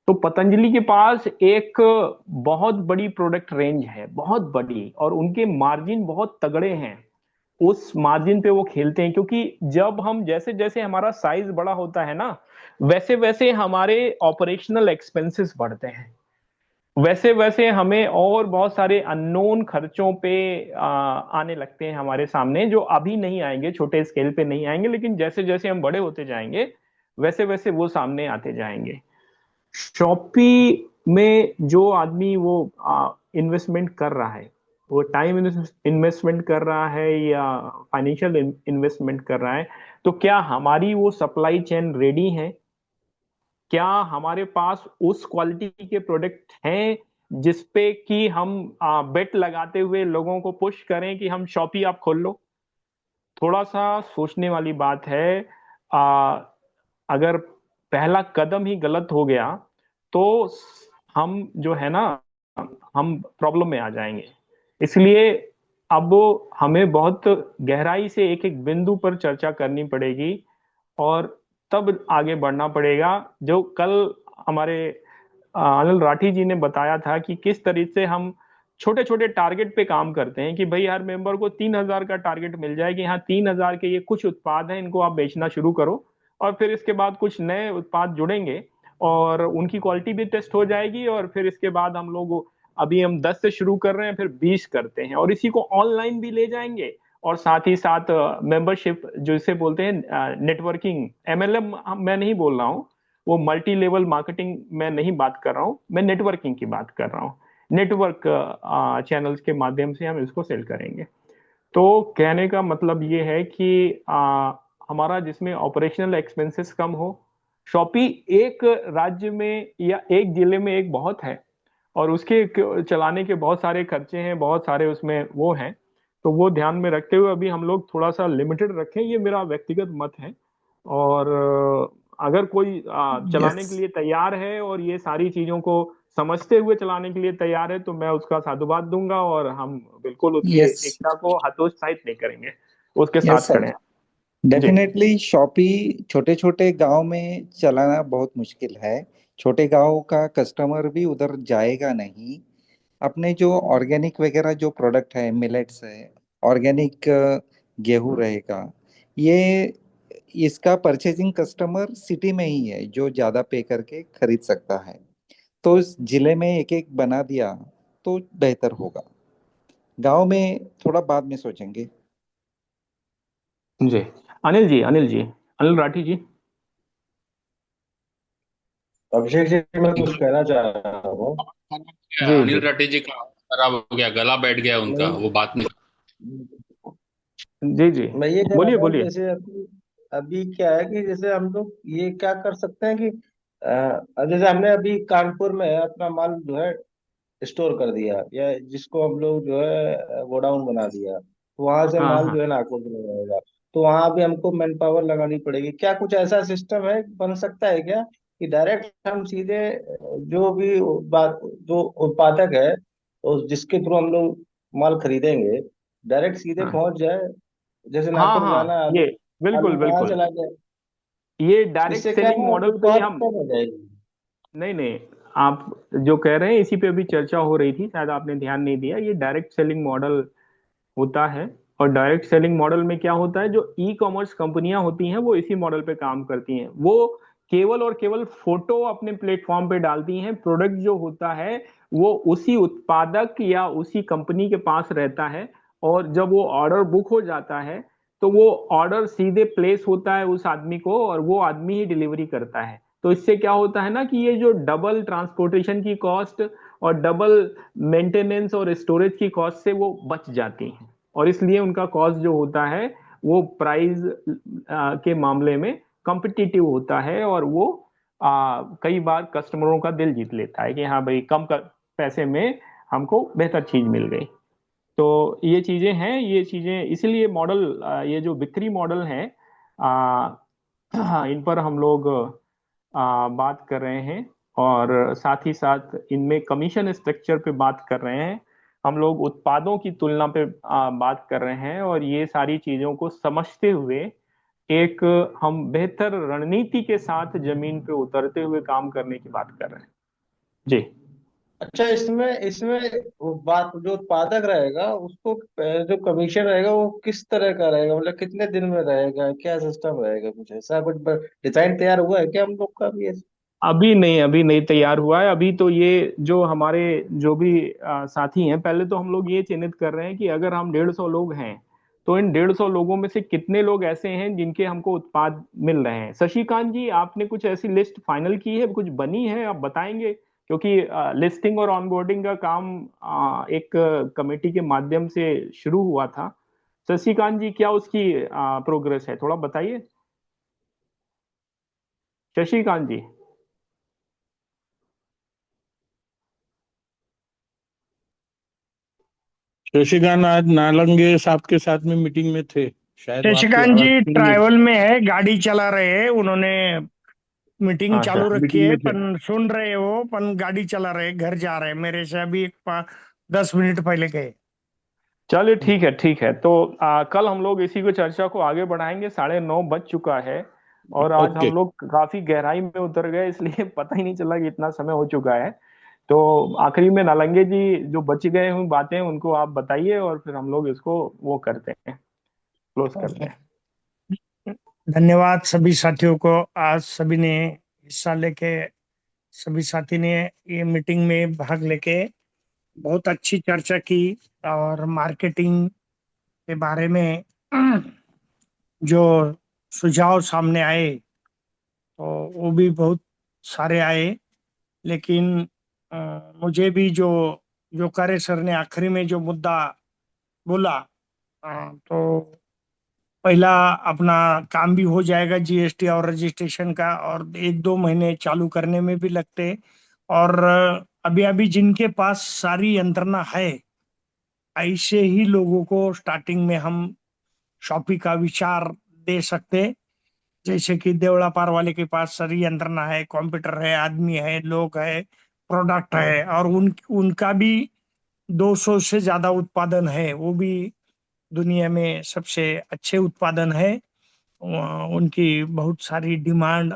तो पतंजलि के पास एक बहुत बड़ी प्रोडक्ट रेंज है, बहुत बड़ी, और उनके मार्जिन बहुत तगड़े हैं। उस मार्जिन पे वो खेलते हैं, क्योंकि जब हम जैसे जैसे हमारा साइज बड़ा होता है ना, वैसे वैसे हमारे ऑपरेशनल एक्सपेंसेस बढ़ते हैं। वैसे वैसे हमें और बहुत सारे अननोन खर्चों पे आने लगते हैं हमारे सामने, जो अभी नहीं आएंगे, छोटे स्केल पे नहीं आएंगे, लेकिन जैसे जैसे हम बड़े होते जाएंगे वैसे वैसे वो सामने आते जाएंगे। शॉपी में जो आदमी वो इन्वेस्टमेंट कर रहा है, वो टाइम इन्वेस्टमेंट कर रहा है या फाइनेंशियल इन्वेस्टमेंट कर रहा है, तो क्या हमारी वो सप्लाई चेन रेडी है? क्या हमारे पास उस क्वालिटी के प्रोडक्ट हैं जिसपे कि हम बेट लगाते हुए लोगों को पुश करें कि हम शॉपी आप खोल लो? थोड़ा सा सोचने वाली बात है। आ, अगर पहला कदम ही गलत हो गया तो हम जो है ना, हम प्रॉब्लम में आ जाएंगे। इसलिए अब हमें बहुत गहराई से एक एक बिंदु पर चर्चा करनी पड़ेगी, और तब आगे बढ़ना पड़ेगा। जो कल हमारे अनिल राठी जी ने बताया था कि किस तरीके से हम छोटे छोटे टारगेट पे काम करते हैं, कि भाई हर मेंबर को 3,000 का टारगेट मिल जाए कि हाँ 3,000 के ये कुछ उत्पाद हैं, इनको आप बेचना शुरू करो। और फिर इसके बाद कुछ नए उत्पाद जुड़ेंगे और उनकी क्वालिटी भी टेस्ट हो जाएगी, और फिर इसके बाद हम लोग, अभी हम 10 से शुरू कर रहे हैं, फिर 20 करते हैं, और इसी को ऑनलाइन भी ले जाएंगे। और साथ ही साथ मेंबरशिप जो इसे बोलते हैं नेटवर्किंग, MLM मैं नहीं बोल रहा हूँ, वो मल्टी लेवल मार्केटिंग मैं नहीं बात कर रहा हूँ, मैं नेटवर्किंग की बात कर रहा हूँ। नेटवर्क चैनल्स के माध्यम से हम इसको सेल करेंगे। तो कहने का मतलब ये है कि हमारा जिसमें ऑपरेशनल एक्सपेंसेस कम हो। शॉपी एक राज्य में या एक जिले में एक बहुत है, और उसके चलाने के बहुत सारे खर्चे हैं, बहुत सारे उसमें वो हैं। तो वो ध्यान में रखते हुए अभी हम लोग थोड़ा सा लिमिटेड रखें, ये मेरा व्यक्तिगत मत है। और अगर कोई चलाने के यस लिए तैयार है और ये सारी चीजों को समझते हुए चलाने के लिए तैयार है, तो मैं उसका साधुवाद दूंगा, और हम बिल्कुल उसकी यस एकता को हतोत्साहित नहीं करेंगे, उसके यस साथ खड़े सर, हैं। जी। डेफिनेटली शॉपी छोटे छोटे गांव में चलाना बहुत मुश्किल है। छोटे गांव का कस्टमर भी उधर जाएगा नहीं। अपने जो ऑर्गेनिक वगैरह जो प्रोडक्ट है, मिलेट्स है, ऑर्गेनिक गेहूं रहेगा, ये इसका परचेजिंग कस्टमर सिटी में ही है जो ज्यादा पे करके खरीद सकता है। तो इस जिले में एक एक बना दिया तो बेहतर होगा। गांव में थोड़ा बाद में सोचेंगे। जी। अनिल जी, अनिल जी, अनिल राठी जी। अभिषेक जी, मैं कुछ कहना चाह रहा हूँ। जी अनिल जी राठी जी का खराब हो गया, गला बैठ गया उनका, नहीं, वो बात नहीं। जी जी, मैं ये कह रहा बोलिए था, बोलिए। जैसे अभी अभी क्या है कि जैसे हम लोग ये क्या कर सकते हैं कि जैसे हमने अभी कानपुर में अपना माल जो है स्टोर कर दिया, या जिसको हम लोग जो है गोडाउन बना दिया, तो वहां से हाँ माल हाँ जो है नागपुर में रहेगा। तो वहां भी हमको मैन पावर लगानी पड़ेगी। क्या कुछ ऐसा सिस्टम है, बन सकता है क्या, कि डायरेक्ट हम सीधे जो भी जो उत्पादक है, तो जिसके थ्रू हम लोग माल खरीदेंगे, डायरेक्ट सीधे हाँ पहुंच जाए। जैसे हाँ नागपुर हाँ, जाना है, ये आलू बिल्कुल आलू वहां बिल्कुल, चला जाए। ये डायरेक्ट इससे क्या है सेलिंग ना, मॉडल पे ही कॉस्ट हम। कम हो जाएगी। नहीं नहीं, आप जो कह रहे हैं इसी पे अभी चर्चा हो रही थी, शायद आपने ध्यान नहीं दिया। ये डायरेक्ट सेलिंग मॉडल होता है। और डायरेक्ट सेलिंग मॉडल में क्या होता है, जो ई कॉमर्स कंपनियां होती हैं वो इसी मॉडल पे काम करती हैं। वो केवल और केवल फोटो अपने प्लेटफॉर्म पे डालती हैं, प्रोडक्ट जो होता है वो उसी उत्पादक या उसी कंपनी के पास रहता है। और जब वो ऑर्डर बुक हो जाता है, तो वो ऑर्डर सीधे प्लेस होता है उस आदमी को, और वो आदमी ही डिलीवरी करता है। तो इससे क्या होता है ना, कि ये जो डबल ट्रांसपोर्टेशन की कॉस्ट और डबल मेंटेनेंस और स्टोरेज की कॉस्ट से वो बच जाती हैं। और इसलिए उनका कॉस्ट जो होता है वो प्राइस के मामले में कॉम्पिटिटिव होता है, और वो कई बार कस्टमरों का दिल जीत लेता है कि हाँ भाई पैसे में हमको बेहतर चीज मिल गई। तो ये चीजें हैं, ये चीजें इसलिए मॉडल, ये जो बिक्री मॉडल है, आ, इन पर हम लोग बात कर रहे हैं। और साथ ही साथ इनमें कमीशन स्ट्रक्चर पे बात कर रहे हैं। हम लोग उत्पादों की तुलना पे बात कर रहे हैं, और ये सारी चीजों को समझते हुए एक हम बेहतर रणनीति के साथ जमीन पे उतरते हुए काम करने की बात कर रहे हैं। जी। अच्छा, इसमें इसमें वो बात, जो उत्पादक रहेगा उसको जो कमीशन रहेगा वो किस तरह का रहेगा, मतलब कितने दिन में रहेगा, क्या सिस्टम रहेगा, कुछ ऐसा कुछ डिजाइन तैयार हुआ है क्या हम लोग का भी अभी नहीं, अभी नहीं तैयार हुआ है। अभी तो ये जो हमारे जो भी साथी हैं, पहले तो हम लोग ये चिन्हित कर रहे हैं कि अगर हम 150 लोग हैं, तो इन 150 लोगों में से कितने लोग ऐसे हैं जिनके हमको उत्पाद मिल रहे हैं। शशिकांत जी, आपने कुछ ऐसी लिस्ट फाइनल की है, कुछ बनी है, आप बताएंगे? क्योंकि लिस्टिंग और ऑनबोर्डिंग का काम एक कमेटी के माध्यम से शुरू हुआ था। शशिकांत जी, क्या उसकी प्रोग्रेस है, थोड़ा बताइए। शशिकांत जी। शशिकांत आज नालंगे साहब के साथ में मीटिंग में थे, शायद वो आपकी शशिकांत आवाज जी सुन नहीं। ट्रैवल में है, गाड़ी चला रहे हैं उन्होंने। मीटिंग अच्छा। चालू रखी मीटिंग है, में थे। पन सुन रहे हो, पन गाड़ी चला रहे, घर जा रहे हैं। मेरे से अभी 10 मिनट पहले गए। चलिए ठीक है, ठीक है। तो कल हम लोग इसी को चर्चा को आगे बढ़ाएंगे। 9:30 बज चुका है। और आज ओके। हम लोग काफी गहराई में उतर गए, इसलिए पता ही नहीं चला कि इतना समय हो चुका है। तो आखिरी में नालंगे जी जो बच गए हुई बातें हैं उनको आप बताइए, और फिर हम लोग इसको वो करते हैं, क्लोज करते हैं। धन्यवाद सभी साथियों को, आज सभी ने हिस्सा लेके, सभी साथी ने ये मीटिंग में भाग लेके बहुत अच्छी चर्चा की। और मार्केटिंग के बारे में जो सुझाव सामने आए तो वो भी बहुत सारे आए। लेकिन मुझे भी जो कार्य सर ने आखिरी में जो मुद्दा बोला, तो पहला अपना काम भी हो जाएगा जीएसटी और रजिस्ट्रेशन का, और 1-2 महीने चालू करने में भी लगते। और अभी अभी जिनके पास सारी यंत्रणा है, ऐसे ही लोगों को स्टार्टिंग में हम शॉपी का विचार दे सकते। जैसे कि देवड़ा पार वाले के पास सारी यंत्रणा है, कंप्यूटर है, आदमी है, लोग है, प्रोडक्ट है, और उनका भी 200 से ज्यादा उत्पादन है, वो भी दुनिया में सबसे अच्छे उत्पादन है। उनकी बहुत सारी डिमांड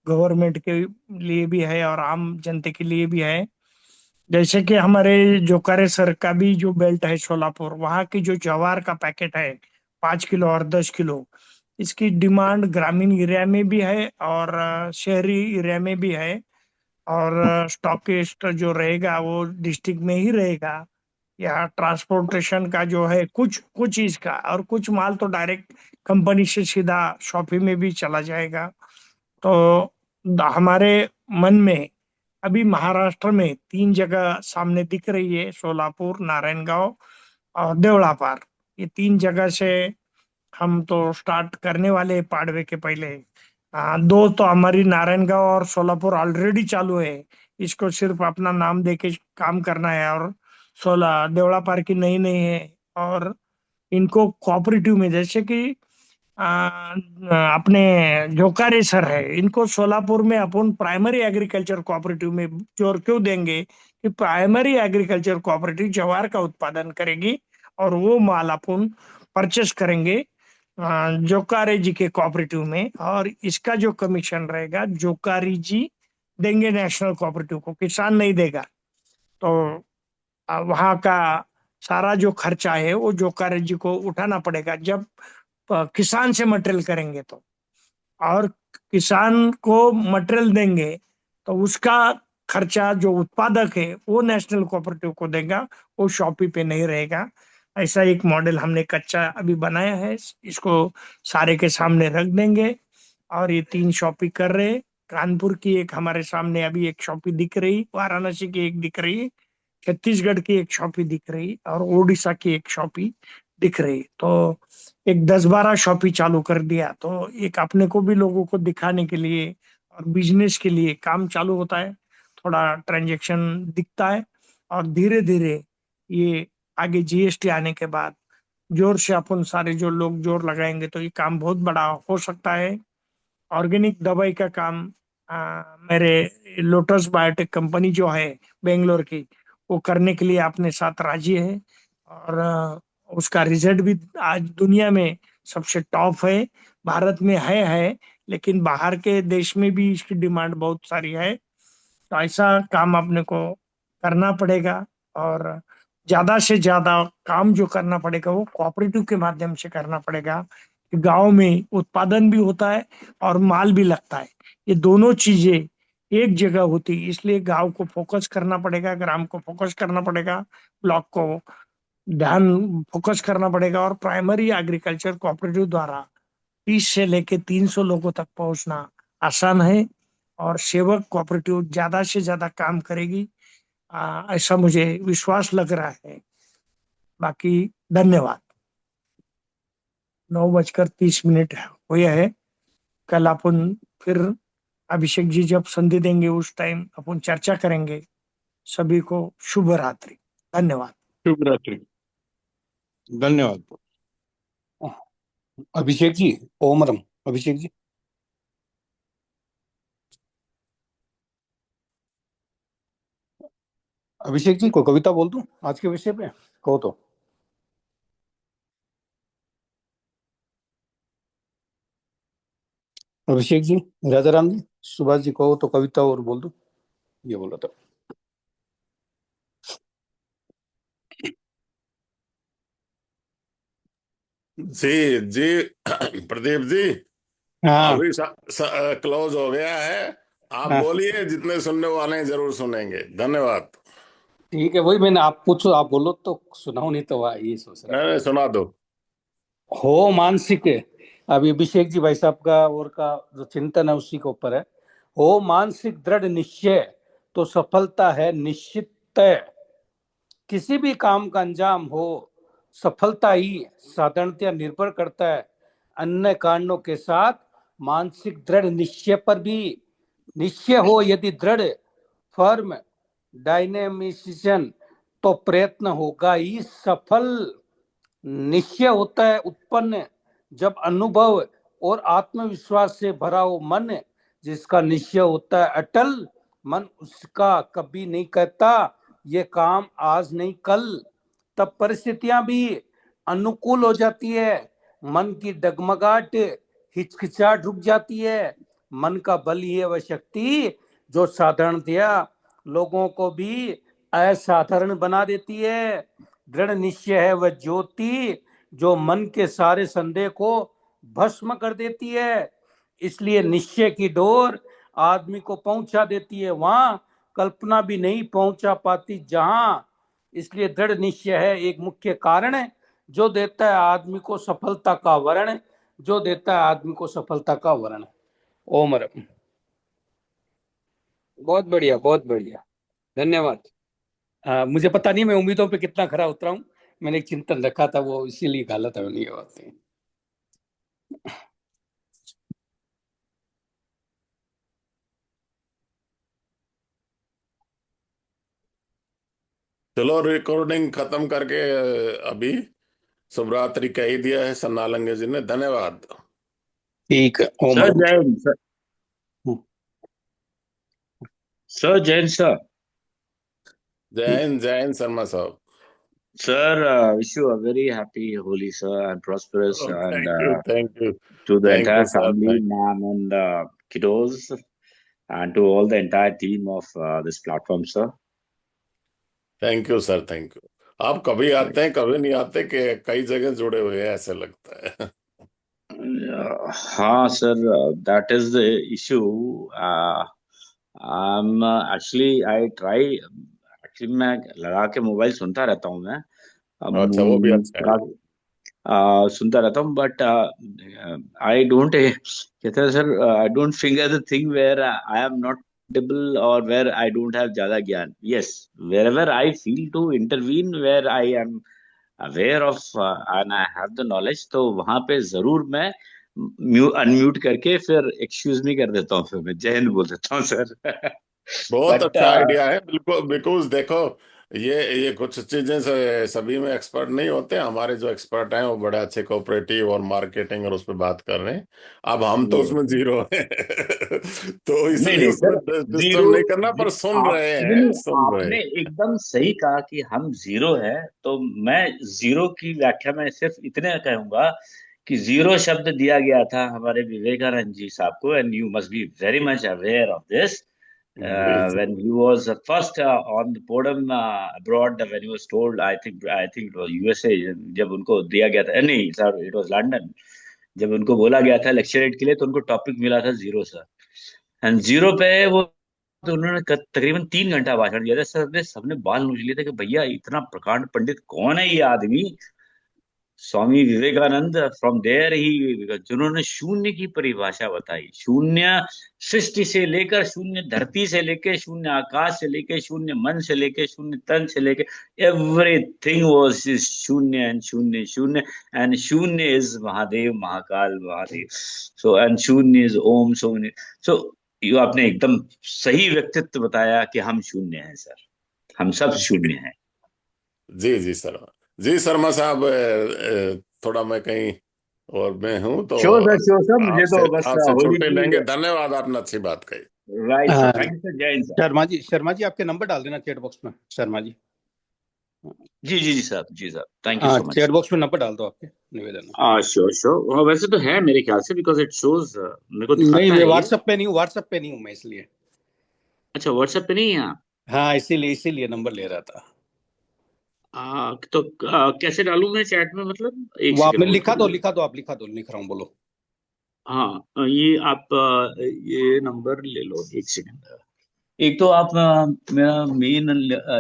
गवर्नमेंट के लिए भी है और आम जनता के लिए भी है। जैसे कि हमारे जोकारे सर का भी जो बेल्ट है सोलापुर, वहाँ की जो जवार का पैकेट है 5 किलो और 10 किलो, इसकी डिमांड ग्रामीण एरिया में भी है और शहरी एरिया में भी है। और स्टॉकिस्ट जो रहेगा वो डिस्ट्रिक्ट में ही रहेगा। यहाँ ट्रांसपोर्टेशन का जो है कुछ कुछ चीज का, और कुछ माल तो डायरेक्ट कंपनी से सीधा शॉपी में भी चला जाएगा। तो हमारे मन में अभी महाराष्ट्र में 3 जगह सामने दिख रही है, सोलापुर, नारायणगांव और देवड़ापार। ये 3 जगह से हम तो स्टार्ट करने वाले हैं पाड़वे के पहले। 2 तो हमारी नारायणगांव और सोलापुर ऑलरेडी चालू है, इसको सिर्फ अपना नाम देके काम करना है। और देवड़ा पार की नई नई है, और इनको कोऑपरेटिव में, जैसे कि अपने जोकारे सर है, इनको सोलापुर में अपन प्राइमरी एग्रीकल्चर कोऑपरेटिव में जोर क्यों देंगे कि प्राइमरी एग्रीकल्चर कोऑपरेटिव जवार का उत्पादन करेगी और वो माल अपन परचेस करेंगे जोकारे जी के कोऑपरेटिव में, और इसका जो कमीशन रहेगा जोकारी जी देंगे नेशनल कोऑपरेटिव को, किसान नहीं देगा। तो वहाँ का सारा जो खर्चा है वो जोकारे जी को उठाना पड़ेगा जब किसान से मटेरियल करेंगे तो। और किसान को मटेरियल देंगे तो उसका खर्चा जो उत्पादक है वो नेशनल कोऑपरेटिव को देगा, वो शॉपी पे नहीं रहेगा। ऐसा एक मॉडल हमने कच्चा अभी बनाया है, इसको सारे के सामने रख देंगे। और ये 3 शॉपी कर रहे, कानपुर की एक हमारे सामने अभी एक शॉपी दिख रही, वाराणसी की एक दिख रही, छत्तीसगढ़ की एक शॉपी दिख रही, और ओडिशा की एक शॉपी दिख रही। तो एक 10-12 शॉपी चालू कर दिया तो एक अपने को भी लोगों को दिखाने के लिए और बिजनेस के लिए काम चालू होता है, थोड़ा ट्रांजैक्शन दिखता है। और धीरे धीरे ये आगे जीएसटी आने के बाद जोर से अपन सारे जो लोग जोर लगाएंगे तो ये काम बहुत बड़ा हो सकता है। ऑर्गेनिक दवाई का काम मेरे लोटस बायोटेक कंपनी जो है बेंगलोर की, वो करने के लिए अपने साथ राजी है। और उसका रिजल्ट भी आज दुनिया में सबसे टॉप है। भारत में है, लेकिन बाहर के देश में भी इसकी डिमांड बहुत सारी है। तो ऐसा काम अपने को करना पड़ेगा, और ज्यादा से ज्यादा काम जो करना पड़ेगा वो कोऑपरेटिव के माध्यम से करना पड़ेगा। गांव में उत्पादन भी होता है और माल भी लगता है, ये दोनों चीजें एक जगह होती है, इसलिए गांव को फोकस करना पड़ेगा, ग्राम को फोकस करना पड़ेगा, ब्लॉक को ध्यान फोकस करना पड़ेगा। और प्राइमरी एग्रीकल्चर कोऑपरेटिव द्वारा 30 से लेके 300 लोगों तक पहुंचना आसान है, और सेवक कोऑपरेटिव ज्यादा से ज्यादा काम करेगी, ऐसा मुझे विश्वास लग रहा है। बाकी धन्यवाद। 9:30 हुए है। कल अपन फिर अभिषेक जी जब संधि देंगे उस टाइम अपन चर्चा करेंगे। सभी को शुभ रात्रि। धन्यवाद। शुभ रात्रि। धन्यवाद। अभिषेक जी, ओमरम अभिषेक जी। अभिषेक जी को कविता बोल दूं आज के विषय पे, कहो तो। अभिषेक जी, राजाराम जी, सुभाष जी कहो तो कविता और बोल दो, ये बोला था। जी जी प्रदीप जी, हाँ अभी क्लोज हो गया है। आप हाँ, बोलिए, जितने सुनने वाले हैं जरूर सुनेंगे। धन्यवाद। ठीक है, वही मैंने आप पूछो, आप बोलो तो सुनाओ, नहीं तो ये सोच रहा नहीं था। नहीं, सुना दो। हो मानसिक, अभी अभिषेक जी भाई साहब का और का जो चिंतन है उसी के ऊपर है। हो मानसिक दृढ़ निश्चय तो सफलता है निश्चित तय। किसी भी काम का अंजाम हो, सफलता ही साधारणतया निर्भर करता है अन्य कारणों के साथ मानसिक दृढ़ निश्चय पर भी। निश्चय हो यदि दृढ़, फर्म, डायनेमिशन, तो प्रयत्न होगा ही सफल। निश्चय होता है उत्पन्न जब अनुभव और आत्मविश्वास से भरा हो मन। जिसका निश्चय होता है अटल, मन उसका कभी नहीं कहता ये काम आज नहीं कल। तब परिस्थितियां भी अनुकूल हो जाती है, मन की डगमगाहट, हिचकिचाहट रुक जाती है। मन का बल ही है वह शक्ति जो साधारणतया लोगों को भी असाधारण बना देती है। दृढ़ निश्चय है वह ज्योति जो मन के सारे संदेह को भस्म कर देती है। इसलिए निश्चय की डोर आदमी को पहुंचा देती है वहां कल्पना भी नहीं पहुंचा पाती जहां। इसलिए दृढ़ निश्चय है एक मुख्य कारण जो देता है आदमी को सफलता का वर्ण, जो देता है आदमी को सफलता का वर्ण। ओम। बहुत बढ़िया, बहुत बढ़िया, धन्यवाद। मुझे पता नहीं मैं उम्मीदों पे कितना खरा उतरा हूँ, मैंने एक चिंतन रखा था वो इसीलिए गलत है, नहीं ये बात नहीं। चलो रिकॉर्डिंग खत्म करके अभी शुभ रात्रि कह ही दिया है सन्नालंगे जी ने। धन्यवाद। ठीक है, ओम। सर जय हिंद सर। सर जय हिंद सर। जय हिंद शर्मा साहब। Sir, wish you a very happy Holi, sir, and prosperous, and to the thank you entire sir, family, thank ma'am, and kiddos, and to all the entire team of this platform, sir. You sir, thank you. आप कभी आते हैं कभी नहीं आते, कि कई जगह जुड़े हुए हैं ऐसे लगता है। हाँ sir, that is the issue. Actually I try. Actually मैं लगा के मोबाइल सुनता रहता हूँ मैं। अच्छा, वो भी अच्छा है। सुनता रहता हूँ, बट आई डोंट कहते हैं सर, I don't finger the thing where I am not able or where I don't have ज्यादा ज्ञान. Yes, wherever I feel to intervene, where I am aware of and I have the knowledge, तो वहां पे जरूर मैं unmute करके फिर excuse me कर देता हूँ, फिर मैं जय हिंद बोल देता हूँ सर। बहुत बट अच्छा आइडिया है, बिल्कुल। बिकॉज देखो, ये कुछ चीजें से सभी में एक्सपर्ट नहीं होते। हमारे जो एक्सपर्ट हैं वो बड़े अच्छे कोऑपरेटिव और मार्केटिंग और उस पर बात कर रहे हैं। अब हम तो उसमें जीरो हैं। तो नहीं इसलिए नहीं उसमें सर, जीरो डिस्टर्ब नहीं करना, पर सुन आप रहे नहीं हैं, नहीं, सुन रहे आपने हैं। एकदम सही कहा कि हम जीरो है। तो मैं जीरो की व्याख्या में सिर्फ इतने कहूंगा कि जीरो शब्द दिया गया था हमारे विवेकानंद जी साहब को, and you must be very much aware of this, जी जी when he was first on the podium abroad, when he was told, I think it was USA, जब उनको दिया गया था, नहीं सर it was London, जब उनको बोला गया था लेक्चरेट के लिए, तो उनको टॉपिक मिला था जीरो सर। एंड जीरो पे वो, तो उन्होंने तकरीबन 3 घंटा भाषण दिया था सर। सबने बाल नोच लिए थे कि भैया इतना प्रकांड पंडित कौन है ये आदमी। Swami Vivekananda, from there he, जिन्होंने शून्य की परिभाषा बताई। शून्य सृष्टि से लेकर, शून्य धरती से लेकर, शून्य आकाश से लेकर, शून्य मन से लेकर, शून्य तन से लेकर, एवरीथिंग वाज शून्य एंड शून्य शून्य, एंड शून्य is Mahadev, Mahakal Mahadev. So and शून्य इज ओम। सो ये आपने एकदम सही व्यक्तित्व बताया कि हम शून्य हैं सर, हम सब शून्य हैं। जी शर्मा जी, शर्मा साहब, थोड़ा मैं कहीं और मैं हूँ, तो श्योर सर, मुझे तो बस आपसे होली छुट्टी की। लेंगे। धन्यवाद, आपने अच्छी बात कही। Right sir, thank you sir, जय हिंद सर। शर्मा जी आप के नंबर डाल देना चैट बॉक्स में, शर्मा जी। जी जी जी साहब, जी साहब, थैंक यू हाँ, सो मच। चैट बॉक्स में नंबर डाल दो आपके निवेदन। श्योर श्योर, वैसे तो है मेरे ख्याल से, बिकॉज इट शोज, मेरे को नहीं, दिखाता मैं है ये। व्हाट्सएप पे नहीं हूँ, व्हाट्सएप पे नहीं हूँ मैं, इसलिए। अच्छा, व्हाट्सएप पे नहीं है आप? हाँ, इसीलिए नंबर ले रहा था। तो कैसे डालूं मैं चैट में, मतलब एक वो आपने सेकंड होल्ड लिखा दो, करिए। आप लिखा दो, लिख रहा हूँ, बोलो। हाँ, ये आप ये नंबर ले लो, एक सेकंड। एक तो आप मेरा मेन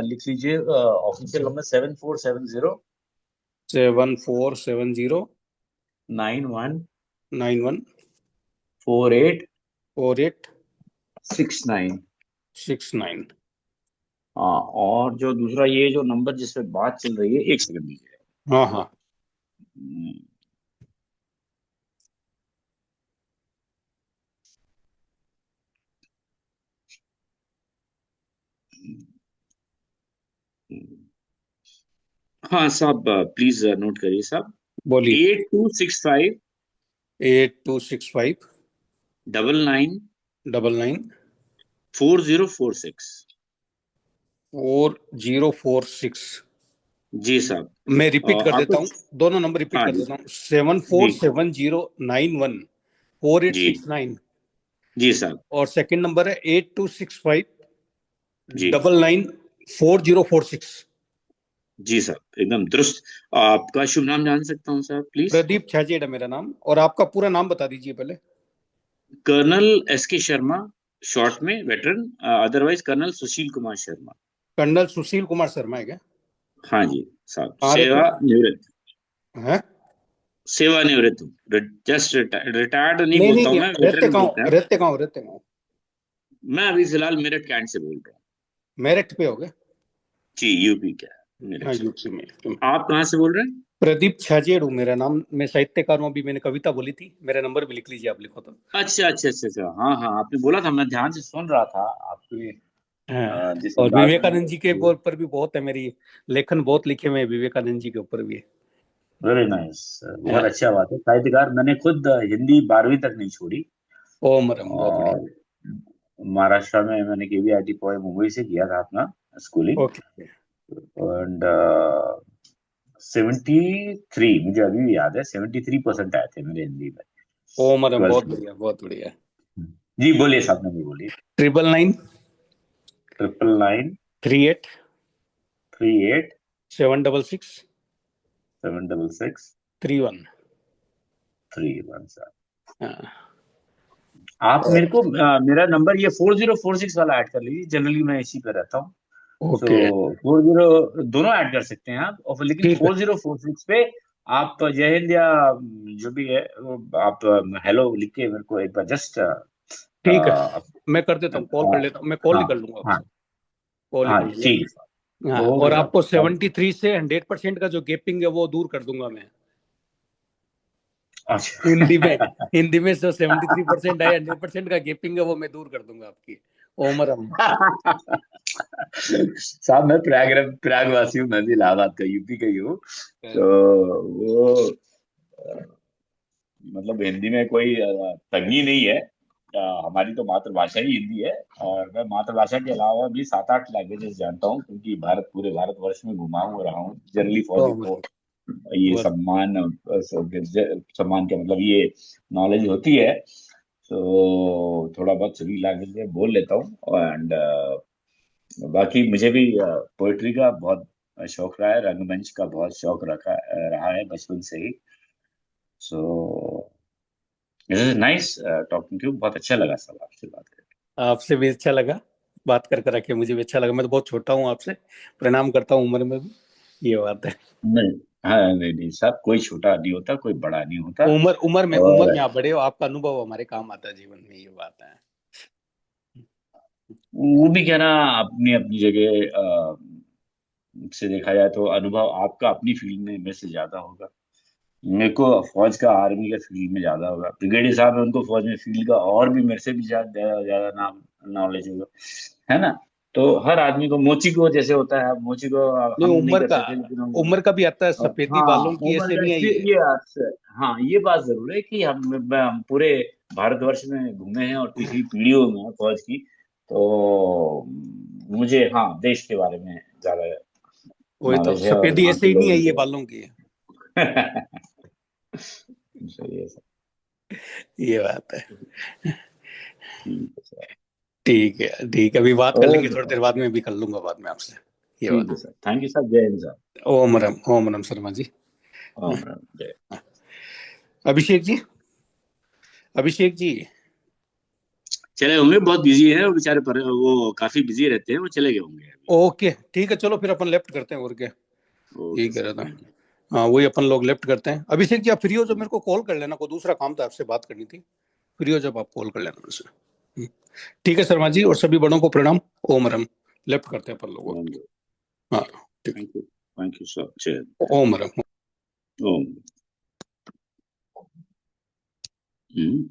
लिख लीजिए, ऑफिशियल नंबर 7470 7470 91 91 48 48 69। 69। हाँ, और जो दूसरा ये जो नंबर जिस पे बात चल रही है, एक सेकंड दीजिए। हाँ हाँ। हम्म, हाँ साहब, प्लीज नोट करिए साहब। बोलिए। 8265 8265 99 99 4046। 4046। जी साहब। मैं रिपीट कर आपको, देता हूँ, दोनों नंबर रिपीट हाँ कर जी देता हूँ। 7470914869। जी जी साहब और सेकंड नंबर है 8265 जी 994046। जी साहब, एकदम दुरुस्त। आपका शुभ नाम जान सकता हूँ साहब, प्लीज? प्रदीप छाजेड़ा मेरा नाम, और आपका पूरा नाम बता दीजिए पहले। कर्नल एस के शर्मा, शॉर्ट में veteran, otherwise colonel Sushil Kumar Sharma. Colonel Sushil Kumar Sharma है क्या? हाँ जी साहब, कहाँ रहते सेवा निवृत्त। हैं? सेवा निवृत्त हूँ, जस्ट रिटायर्ड नहीं नहीं नहीं बोलता हूँ नहीं, मैं, रहते वेटरन बोलते हैं। कहाँ, रहते कहाँ? मैं अभी फिलहाल मेरठ कैंट से बोल रहा हूँ। मेरठ पे हो गए? जी, यूपी का है मेरठ हाँ, से। यूपी में। आप कहाँ से बोल रहे हैं? प्रदीप छाजेड़ू मेरा नाम, मैं साहित्यकार हूँ। अभी मैंने कविता बोली थी, मेरा नंबर भी लिख लीजिए, आप लिखो तो। अच्छा अच्छा अच्छा अच्छा, हाँ हाँ, आपने बोला था, मैं ध्यान से सुन रहा था आपके हाँ, जिस और अंदाज विवेकानंद जी के में। ऊपर भी बहुत है, मेरी लेखन बहुत लिखे मैं विवेकानंद जी के ऊपर भी है। वेरी नाइस, बहुत हाँ। अच्छा बात है। साहित्यकार, मैंने खुद हिंदी 12वीं तक नहीं छोड़ी। ओ मरम, बहुत बढ़िया। और महाराष्ट्र में मैंने केवीआईटी पॉय मुंबई से किया था अपना स्कूलिंग। ओके। एंड 73, मुझे अभी भी याद है, 73% आए थे मेरे हिंदी में ओ मरम, 12th बहुत में। बढ़िया, बहुत बढ़िया। जी बोलिए साहब, नहीं बोलिए। 999 999 38 38 766 766 31। 31 सर। हाँ। आप मेरे को मेरा नंबर ये 4046 वाला ऐड कर लीजिए, जनरली मैं इसी पे रहता हूँ। सो ओके, 40 दोनों ऐड कर सकते हैं आप, और लेकिन ठीक है 4046 पे आप जय हिंद या जो भी है वो आप हेलो लिख के मेरे को एक बार जस्ट ठीक है, मैं कर देता हूँ, कॉल कर लेता हूँ, मैं कॉल हाँ निकल लूंगा हाँ आपसे, कॉल हाँ, निकल लिया। ठीक है। हाँ, ओके और आपको साहब। 73 से 100% का जो गैपिंग है वो दूर कर दूंगा मैं। अच्छा हिंदी में जो 73% है, 100% का गैपिंग है, वो मैं दूर कर दूंगा आपकी। ओमरम। साहब, मैं प्रयागवासी हूँ, मैं भी इलाहाबाद का, यूपी का ही हूँ। तो वो मतलब हिंदी में कोई तंगी नहीं है। हमारी तो मातृभाषा ही हिंदी है। और मैं मातृभाषा के अलावा भी 7-8 लैंग्वेजेस जानता हूँ, क्योंकि पूरे भारतवर्ष में घुमा हुआ रहा हूँ, generally for the Omar, court. ये बहुत सम्मान का मतलब ये नॉलेज होती है। तो थोड़ा बहुत सभी लैंग्वेज बोल लेता हूँ। एंड बाकी मुझे भी पोइट्री का बहुत शौक रहा है, रंगमंच का बहुत शौक रहा है बचपन से ही। So this is nice talking to, बहुत अच्छा लगा सब आपसे बात करके। आपसे भी अच्छा लगा, बात करके रखे, मुझे भी अच्छा लगा। मैं तो बहुत छोटा हूँ आपसे, प्रणाम करता हूँ उम्र में भी, ये बात है। नहीं, हाँ, नहीं नहीं साहब, कोई छोटा नहीं होता, कोई बड़ा नहीं होता। उम्र और में आप बड़े हो, आपका अनुभव हमारे काम आता है जीवन में, ये बात है। वो भी कहना अपनी अपनी जगह से देखा जाए तो अनुभव आपका अपनी फील्ड में मेरे से ज्यादा होगा। मेरे को फौज का, आर्मी का फील्ड में ज्यादा होगा। ब्रिगेडियर साहब है, उनको फौज में फील्ड का और भी मेरे से भी ज्यादा ज्यादा नाम नॉलेज होगा, है ना? तो हर आदमी को, मोची को जैसे होता है, मोची को नहीं, हम नहीं कर सकते, लेकिन उम्र का भी आता है, सफेदी हाँ, बालों की उम्र ऐसे का नहीं है ये। ये हाँ, ये बात जरूर है कि हम पूरे भारतवर्ष में घूमे हैं और पिछली पीढ़ियों में हैं फौज की। तो मुझे हाँ, देश के बारे में ज्यादा वही तो, नॉलेज है और सफेदी वहाँ ऐसे के ही नहीं लोगों आई है को बालों की। सही है सर। ये बात है। ठीक है सर। ठीक है, ठीक है, अभी बात कर लेंगे ओके थोड़ी सर। देर बाद में, भी कर लूंगा बाद में आपसे। ये ठीक बात है सर, थैंक यू सर, जय हिंद सर। है। ओम नम शर्मा जी। ओम राम जय। अभिषेक जी, अभिषेक जी। चले होंगे, बहुत बिजी है वो बेचारे, पर वो काफी बिजी रहते हैं, वो चले गए होंगे अभी। ओके ठीक है, चलो फिर अपन लेफ्ट करते हैं और क्या, यही ओके कह सर, रहा था। Thank you. हाँ वही अपन लोग लेफ्ट करते हैं। अभिषेक जी आप फ्री हो जब मेरे को कॉल कर लेना, कोई दूसरा काम था आपसे बात करनी थी, फ्री हो जब आप कॉल कर लेना मेरे से। ठीक है शर्मा जी, और सभी बड़ों को प्रणाम। ओम रम। लेफ्ट करते हैं अपन लोग। हाँ ठीक। थैंक यू सर, जय। ओम रम। ओम। हम्म।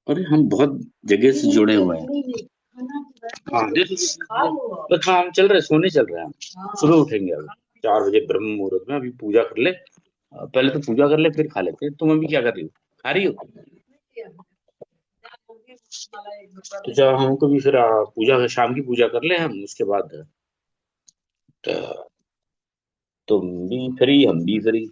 अरे हम बहुत जगह से जुड़े हुए हैं। हाँ बस हम चल रहे, सोने चल रहे हैं हम। सुबह उठेंगे अभी 4 बजे ब्रह्म मुहूर्त में, अभी पूजा कर ले। पहले तो पूजा कर ले, फिर खा लेते हैं। तुम अभी क्या कर रही हो, खा रही हो? तो जब हमको भी फिर पूजा, शाम की पूजा कर ले हम, उसके बाद तुम भी फ्री, हम भी फ्री।